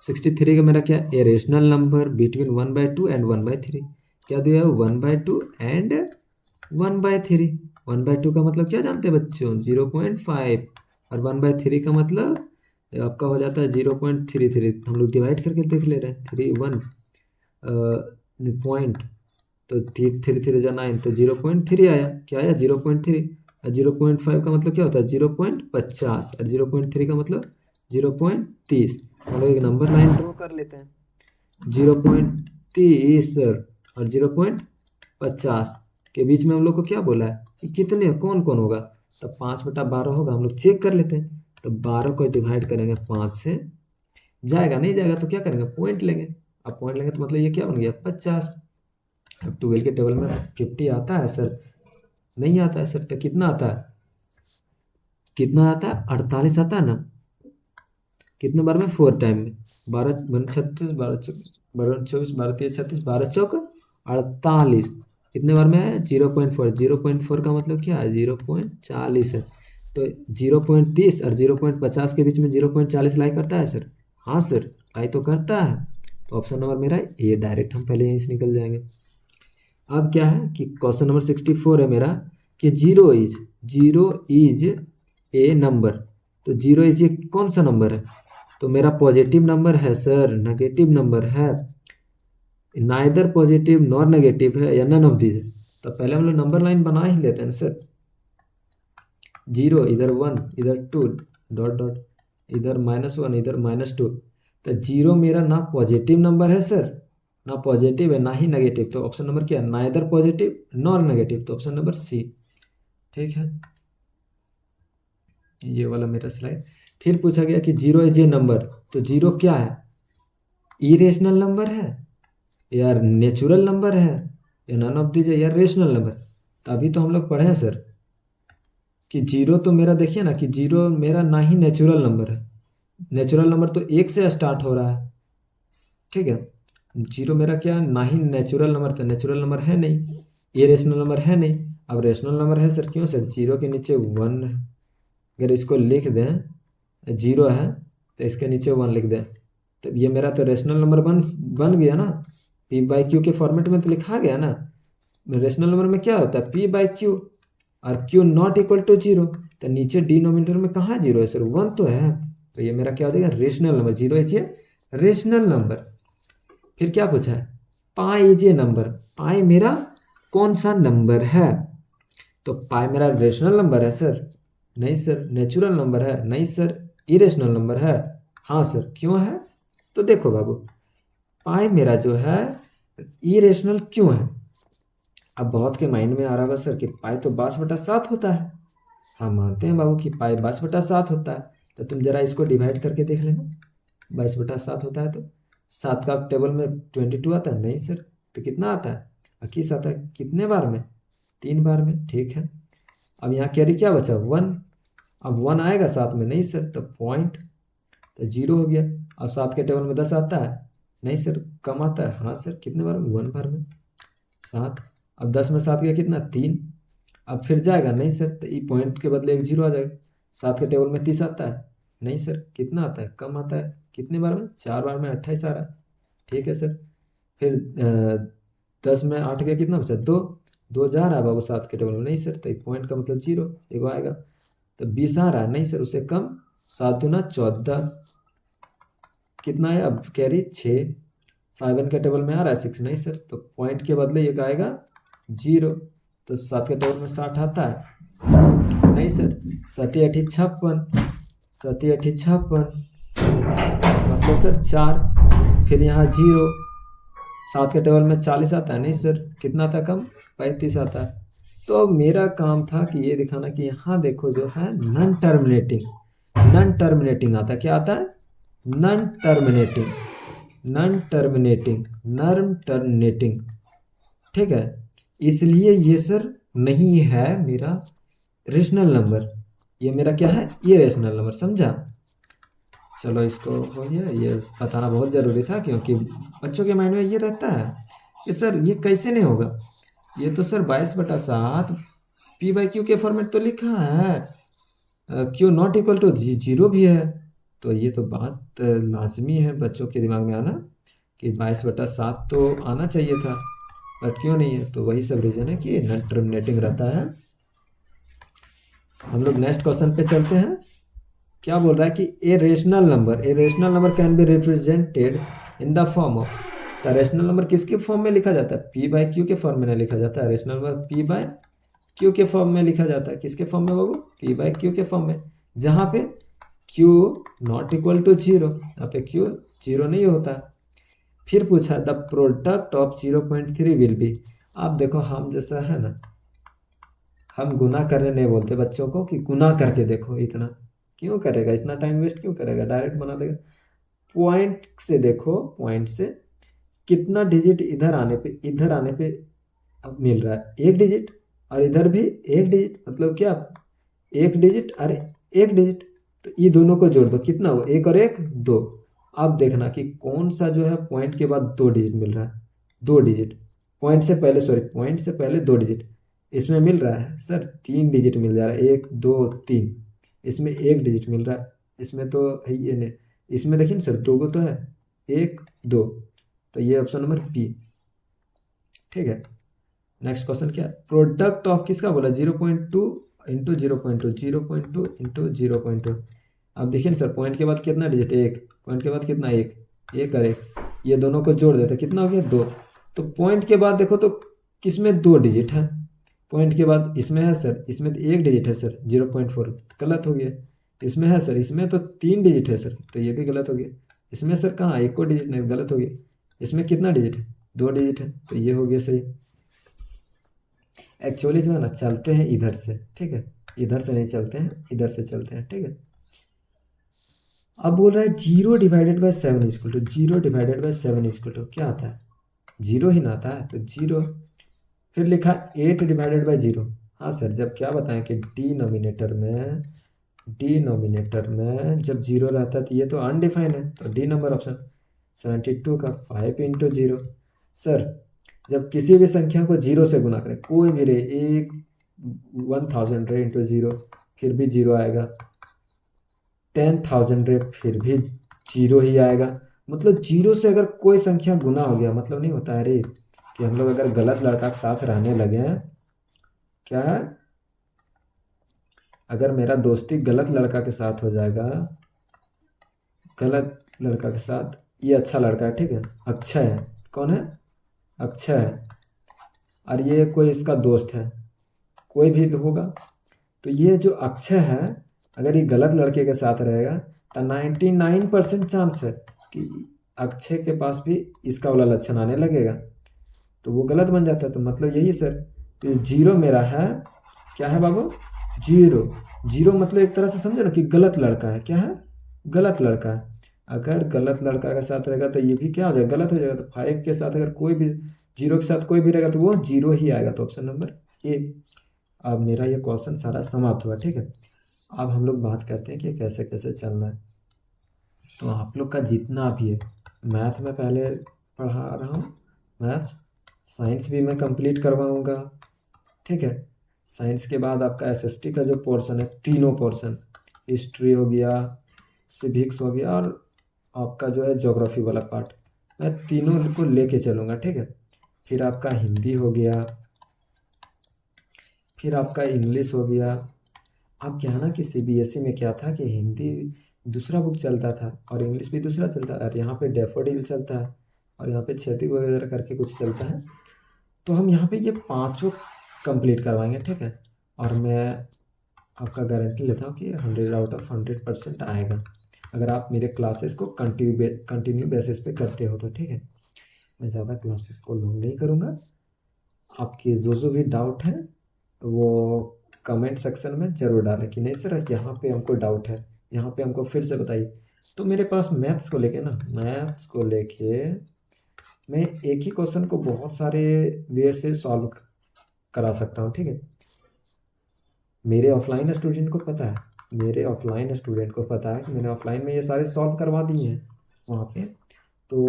63 का मेरा क्या, ए रेशनल नंबर बिटवीन 1/2 एंड 1/3, क्या दिया है 1/2 एंड 1/3। 1/2 का मतलब क्या जानते हैं बच्चों, 0.5, और 1/3 का मतलब आपका हो जाता है 0.33, हम लोग डिवाइड करके देख ले रहे हैं, 3 1 पॉइंट, तो 3 जा 9, तो 0.3 आया, क्या आया 0.3, और 0.5 का मतलब क्या होता है 0.50, और 0.3 का मतलब 0.30। हम लोग एक नंबर लाइन ड्रॉ कर लेते हैं, 0.30 और 0.50 के बीच में हम लोग को क्या बोला है कि कितने कौन कौन होगा, तो 5/12 होगा, हम लोग चेक कर लेते हैं। तो 12 को डिवाइड करेंगे 5 से, जाएगा नहीं जाएगा तो क्या करेंगे, पॉइंट लेंगे। अब पॉइंट लेंगे तो मतलब ये क्या बन गया 50। अब 12 के टेबल में 50 आता है सर, नहीं आता है सर, तो कितना आता है, कितना आता है 48 आता है ना, कितने बार में 4 टाइम में, 12×36, 12×24, 12×3 = 36, 12×4 = 48, कितने बार में है 0.4, 0.4 का मतलब क्या है 0.40 है, तो 0.30 और 0.50 के बीच में 0.40 लाई करता है सर, हाँ सर लाई तो करता है, तो ऑप्शन नंबर मेरा ये, डायरेक्ट हम पहले यहीं से निकल जाएंगे। अब क्या है कि क्वेश्चन नंबर 64 है मेरा कि जीरो इज ए नंबर, तो जीरो इज ये कौन सा नंबर है, तो मेरा पॉजिटिव नंबर है सर, नेगेटिव नंबर है, नाइदर पॉजिटिव नॉर नेगेटिव है, या नन ऑफ दीज है। तो पहले हम लोग नंबर लाइन बना ही लेते हैं सर, 0 इधर 1 इधर 2 डॉट डॉट, इधर -1 इधर -2, तो 0 मेरा ना पॉजिटिव नंबर है सर, ना पॉजिटिव है ना ही नेगेटिव, तो ऑप्शन नंबर क्या है, नाइदर पॉजिटिव नॉर नेगेटिव, तो ऑप्शन नंबर सी, ठीक है। ये वाला मेरा स्लाइड। फिर पूछा गया कि 0 इज ए नंबर, तो 0 क्या है, इरेशनल नंबर है या नेचुरल नंबर है, या नन ऑफ दीज है, या रेशनल नंबर। तभी तो हम लोग पढ़े हैं सर कि 0 तो मेरा देखिए ना कि 0 मेरा ना ही नेचुरल नंबर है, नेचुरल नंबर तो 1 से स्टार्ट हो रहा है, ठीक है, 0 मेरा क्या ना ही नेचुरल नंबर, तो नेचुरल नंबर है नहीं, ये रेशनल नंबर है नहीं। अब रेशनल नंबर है सर, क्यों सर, 0 के नीचे 1 है, अगर इसको लिख दें 0 है तो इसके नीचे 1 लिख दें, तो ये मेरा तो रेशनल नंबर बन गया ना, p/q के फॉर्मेट में तो लिखा गया ना। रेशनल नंबर में क्या होता है p/q, और q नॉट इक्वल टू 0, तो नीचे डिनोमिनेटर में कहाँ 0 है सर, 1 तो है, तो ये मेरा क्या हो जाएगा rational number, 0 is a rational number. फिर क्या पूछा है, पाई इज ए नंबर, पाई मेरा कौन सा नंबर है, तो पाई मेरा रेशनल नंबर है सर, नहीं सर, नेचुरल नंबर है, नहीं सर, इरेशनल नंबर है, हाँ सर, क्यों है, तो देखो बाबू पाई मेरा जो है इरेशनल क्यों है, अब बहुत के माइंड में आ रहा होगा सर कि पाई तो 22/7 होता है। हाँ मानते हैं बाबू कि पाई 22/7 होता है, तो तुम जरा इसको डिवाइड करके देख लेना। 22/7 होता है तो 7 का टेबल में 22 आता है? नहीं सर। तो कितना आता है? 21 आता है। कितने बार में? 3 बार में। ठीक है, अब यहाँ कैरी क्या बचा? 1। अब 1 आएगा साथ में? नहीं सर। तो पॉइंट, तो 0 हो गया। अब 7 के टेबल में 10 आता है? नहीं सर। कम आता है? हाँ सर। कितने बार में? 1 बार में। 7। अब 10 में 7 गया कितना? 3। अब फिर जाएगा? नहीं सर। तो ई पॉइंट के बदले एक 0 आ जाएगा। 7 के टेबल में 30 आता है? नहीं सर। कितना आता है? कम आता है। कितने बार में? 4 बार में 28 आ रहा है। ठीक है सर। फिर 10 में 8 गया कितना बचा? 2। 2 जा रहा है बाबू 7 के टेबल में? नहीं सर। तो एक पॉइंट का मतलब 0 एगो आएगा। तो 20 आ रहा है? नहीं सर, उससे कम। 7 दूना 14। कितना है अब कैरी? 6। 7 के टेबल में आ रहा है 6? नहीं सर। तो पॉइंट के बदले एक आएगा 0। तो 7 के टेबल में 60 आता है? नहीं सर। 7 8 56। 7 8 56 मतलब सर 4। फिर यहाँ 0। 7 के टेबल में 40 आता है? नहीं सर। कितना आता है? कम। 35 आता है। तो मेरा काम था कि ये दिखाना कि यहाँ देखो जो है नॉन टर्मिनेटिंग, नॉन टर्मिनेटिंग आता है। क्या आता है? Non terminating, non terminating, non terminating. ठीक है, इसलिए ये सर नहीं है मेरा रेशनल नंबर, ये मेरा क्या है? ये रेशनल नंबर। समझा? चलो इसको हो गया, ये बताना बहुत ज़रूरी था क्योंकि बच्चों के माइंड में ये रहता है कि सर ये कैसे नहीं होगा, ये तो सर 22/7 P/Q के फॉर्मेट तो लिखा है, Q नॉट इक्वल टू 0 भी है। तो ये तो बात लाजमी है बच्चों के दिमाग में आना कि 22/7 तो आना चाहिए था, बट क्यों नहीं है? तो वही सब रीज़न है कि नॉन टर्मिनेटिंग रहता है। हम लोग नेक्स्ट क्वेश्चन पे चलते हैं। क्या बोल रहा है कि ए rational number can be represented in the form of. तो रेशनल नंबर किसके फॉर्म में लिखा जाता है? P/Q के फॉर्म में नहीं लिखा जाता है। रेशनल नंबर P/Q के फॉर्म में लिखा जाता है। किसके फॉर्म में बाबू? P/Q के फॉर्म में, जहाँ पे Q नॉट इक्वल टू 0, यहाँ पे Q 0 नहीं होता। फिर पूछा the product of 0.3 will be. आप देखो हम जैसा है ना, हम गुना करने नहीं बोलते बच्चों को कि गुना करके देखो। इतना क्यों करेगा? इतना टाइम वेस्ट क्यों करेगा? डायरेक्ट बना देगा। पॉइंट से देखो, पॉइंट से कितना डिजिट इधर आने पे अब मिल रहा है? 1 डिजिट, और इधर भी 1 डिजिट। मतलब क्या? 1 डिजिट और 1 डिजिट। तो ये दोनों को जोड़ दो, कितना हुआ? 1 और 1 2। अब देखना कि कौन सा जो है पॉइंट के बाद 2 डिजिट मिल रहा है। 2 डिजिट पॉइंट से पहले, सॉरी पॉइंट से पहले 2 डिजिट इसमें मिल रहा है सर। 3 डिजिट मिल जा रहा है, 1 2 3। इसमें 1 डिजिट मिल रहा है, इसमें तो है ये नहीं। इसमें देखिए ना सर, 2 को तो है, 1 2। तो ये ऑप्शन नंबर बी। ठीक है, नेक्स्ट क्वेश्चन क्या है? प्रोडक्ट ऑफ किसका बोला? 0.2 इंटू 0.2, 0.2 इंटू 0.2। अब देखिए ना सर, पॉइंट के बाद कितना डिजिट? 1। पॉइंट के बाद कितना? 1। 1 और 1, ये दोनों को जोड़ देते कितना हो गया? 2। तो पॉइंट के बाद देखो तो किसमें 2 डिजिट है? पॉइंट के बाद इसमें है सर, इसमें तो 1 डिजिट है सर, 0.4। गलत हो गया। इसमें है सर, इसमें तो 3 डिजिट है सर, तो ये भी गलत हो गया। इसमें सर कहाँ? 1 को डिजिट नहीं, गलत हो गया। इसमें कितना डिजिट है? 2 डिजिट है, तो ये हो गया सही। एक्चुअली जो है ना, चलते हैं इधर से। ठीक है, इधर से नहीं चलते हैं, इधर से चलते हैं। ठीक है, अब बोल रहा है 0/7 इक्वल टू 0/7 इक्वल टू क्या आता है? 0 ही ना आता है, तो 0। फिर लिखा 8/0। हाँ सर, जब क्या बताएं कि डिनोमिनेटर में जब 0 रहता है तो ये तो अनडिफाइंड है, तो डी नंबर ऑप्शन। 72 का 5 इंटू 0। सर जब किसी भी संख्या को 0 से गुना करें, कोई भी रे, 1000 रे इंटू 0, फिर भी 0 आएगा। 10,000 रे, फिर भी 0 ही आएगा। मतलब 0 से अगर कोई संख्या गुना हो गया, मतलब नहीं होता है रे कि हम लोग अगर गलत लड़का के साथ रहने लगे हैं। क्या है? अगर मेरा दोस्ती गलत लड़का के साथ हो जाएगा, गलत लड़का के साथ, ये अच्छा लड़का है, ठीक है, अक्षय है। कौन है? अक्षय है। और ये कोई इसका दोस्त है, कोई भी होगा। तो ये जो अक्षय है, अगर ये गलत लड़के के साथ रहेगा तो 99% चांस है कि अक्षय के पास भी इसका वाला लक्षण आने लगेगा। तो वो गलत बन जाता है। तो मतलब यही सर, तो 0 मेरा है, क्या है बाबू, 0। 0 मतलब एक तरह से समझो ना कि गलत लड़का है, क्या है, गलत लड़का है। अगर गलत लड़का के साथ रहेगा तो ये भी क्या हो जाएगा, गलत हो जाएगा। तो 5 के साथ अगर कोई भी, 0 के साथ कोई भी रहेगा तो वो 0 ही आएगा। तो ऑप्शन नंबर ए। अब मेरा ये क्वेश्चन सारा समाप्त हुआ, ठीक है। अब हम लोग बात करते हैं कि कैसे कैसे चलना है। तो आप लोग का जितना भी है, मैथ में पहले पढ़ा रहा हूँ, मैथ्स, साइंस भी मैं कंप्लीट करवाऊँगा, ठीक है। साइंस के बाद आपका एसएसटी का जो पोर्शन है, तीनों पोर्शन, हिस्ट्री हो गया, सिविक्स हो गया, और आपका जो है ज्योग्राफी वाला पार्ट, मैं तीनों को लेके चलूँगा, ठीक है। फिर आपका हिंदी हो गया, फिर आपका इंग्लिश हो गया। अब क्या है ना कि सीबीएसई में क्या था कि हिंदी दूसरा बुक चलता था और इंग्लिश भी दूसरा चलता है, और यहाँ पे डैफोडिल चलता है, और यहाँ पे क्षैतिज वगैरह करके कुछ चलता है। तो हम यहाँ पे ये पांचों कंप्लीट करवाएंगे, ठीक है। और मैं आपका गारंटी लेता हूँ कि 100/100% आएगा, अगर आप मेरे क्लासेस को कंटिन्यू बेसिस पे करते हो तो, ठीक है। मैं ज़्यादा क्लासेस को लॉन्ग नहीं करूँगा। आपके जो भी डाउट है वो कमेंट सेक्शन में ज़रूर डालें कि नहीं सर यहाँ पे हमको डाउट है, यहाँ पे हमको फिर से बताइए। तो मेरे पास मैथ्स को लेके ना, मैथ्स को लेके मैं एक ही क्वेश्चन को बहुत सारे वे से सॉल्व करा सकता हूँ, ठीक है। मेरे ऑफलाइन स्टूडेंट को पता है, मेरे ऑफलाइन स्टूडेंट को पता है कि मैंने ऑफलाइन में ये सारे सॉल्व करवा दिए हैं वहाँ पे। तो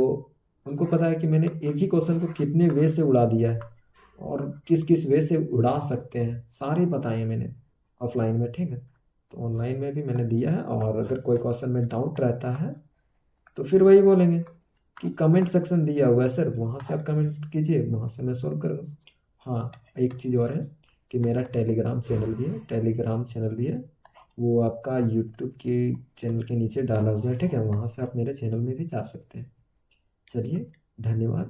उनको पता है कि मैंने एक ही क्वेश्चन को कितने वे से उड़ा दिया है और किस किस वे से उड़ा सकते हैं, सारे बताए हैं मैंने ऑफलाइन में, ठीक है। तो ऑनलाइन में भी मैंने दिया है, और अगर कोई क्वेश्चन में डाउट रहता है तो फिर वही बोलेंगे कि कमेंट सेक्शन दिया हुआ है सर, वहाँ से आप कमेंट कीजिए, वहाँ से मैं सॉल्व करूँगा। हाँ, एक चीज़ और है कि मेरा टेलीग्राम चैनल भी है, टेलीग्राम चैनल भी है, वो आपका यूट्यूब के चैनल के नीचे डाला हुआ है, ठीक है। वहाँ से आप मेरे चैनल में भी जा सकते हैं। चलिए, धन्यवाद।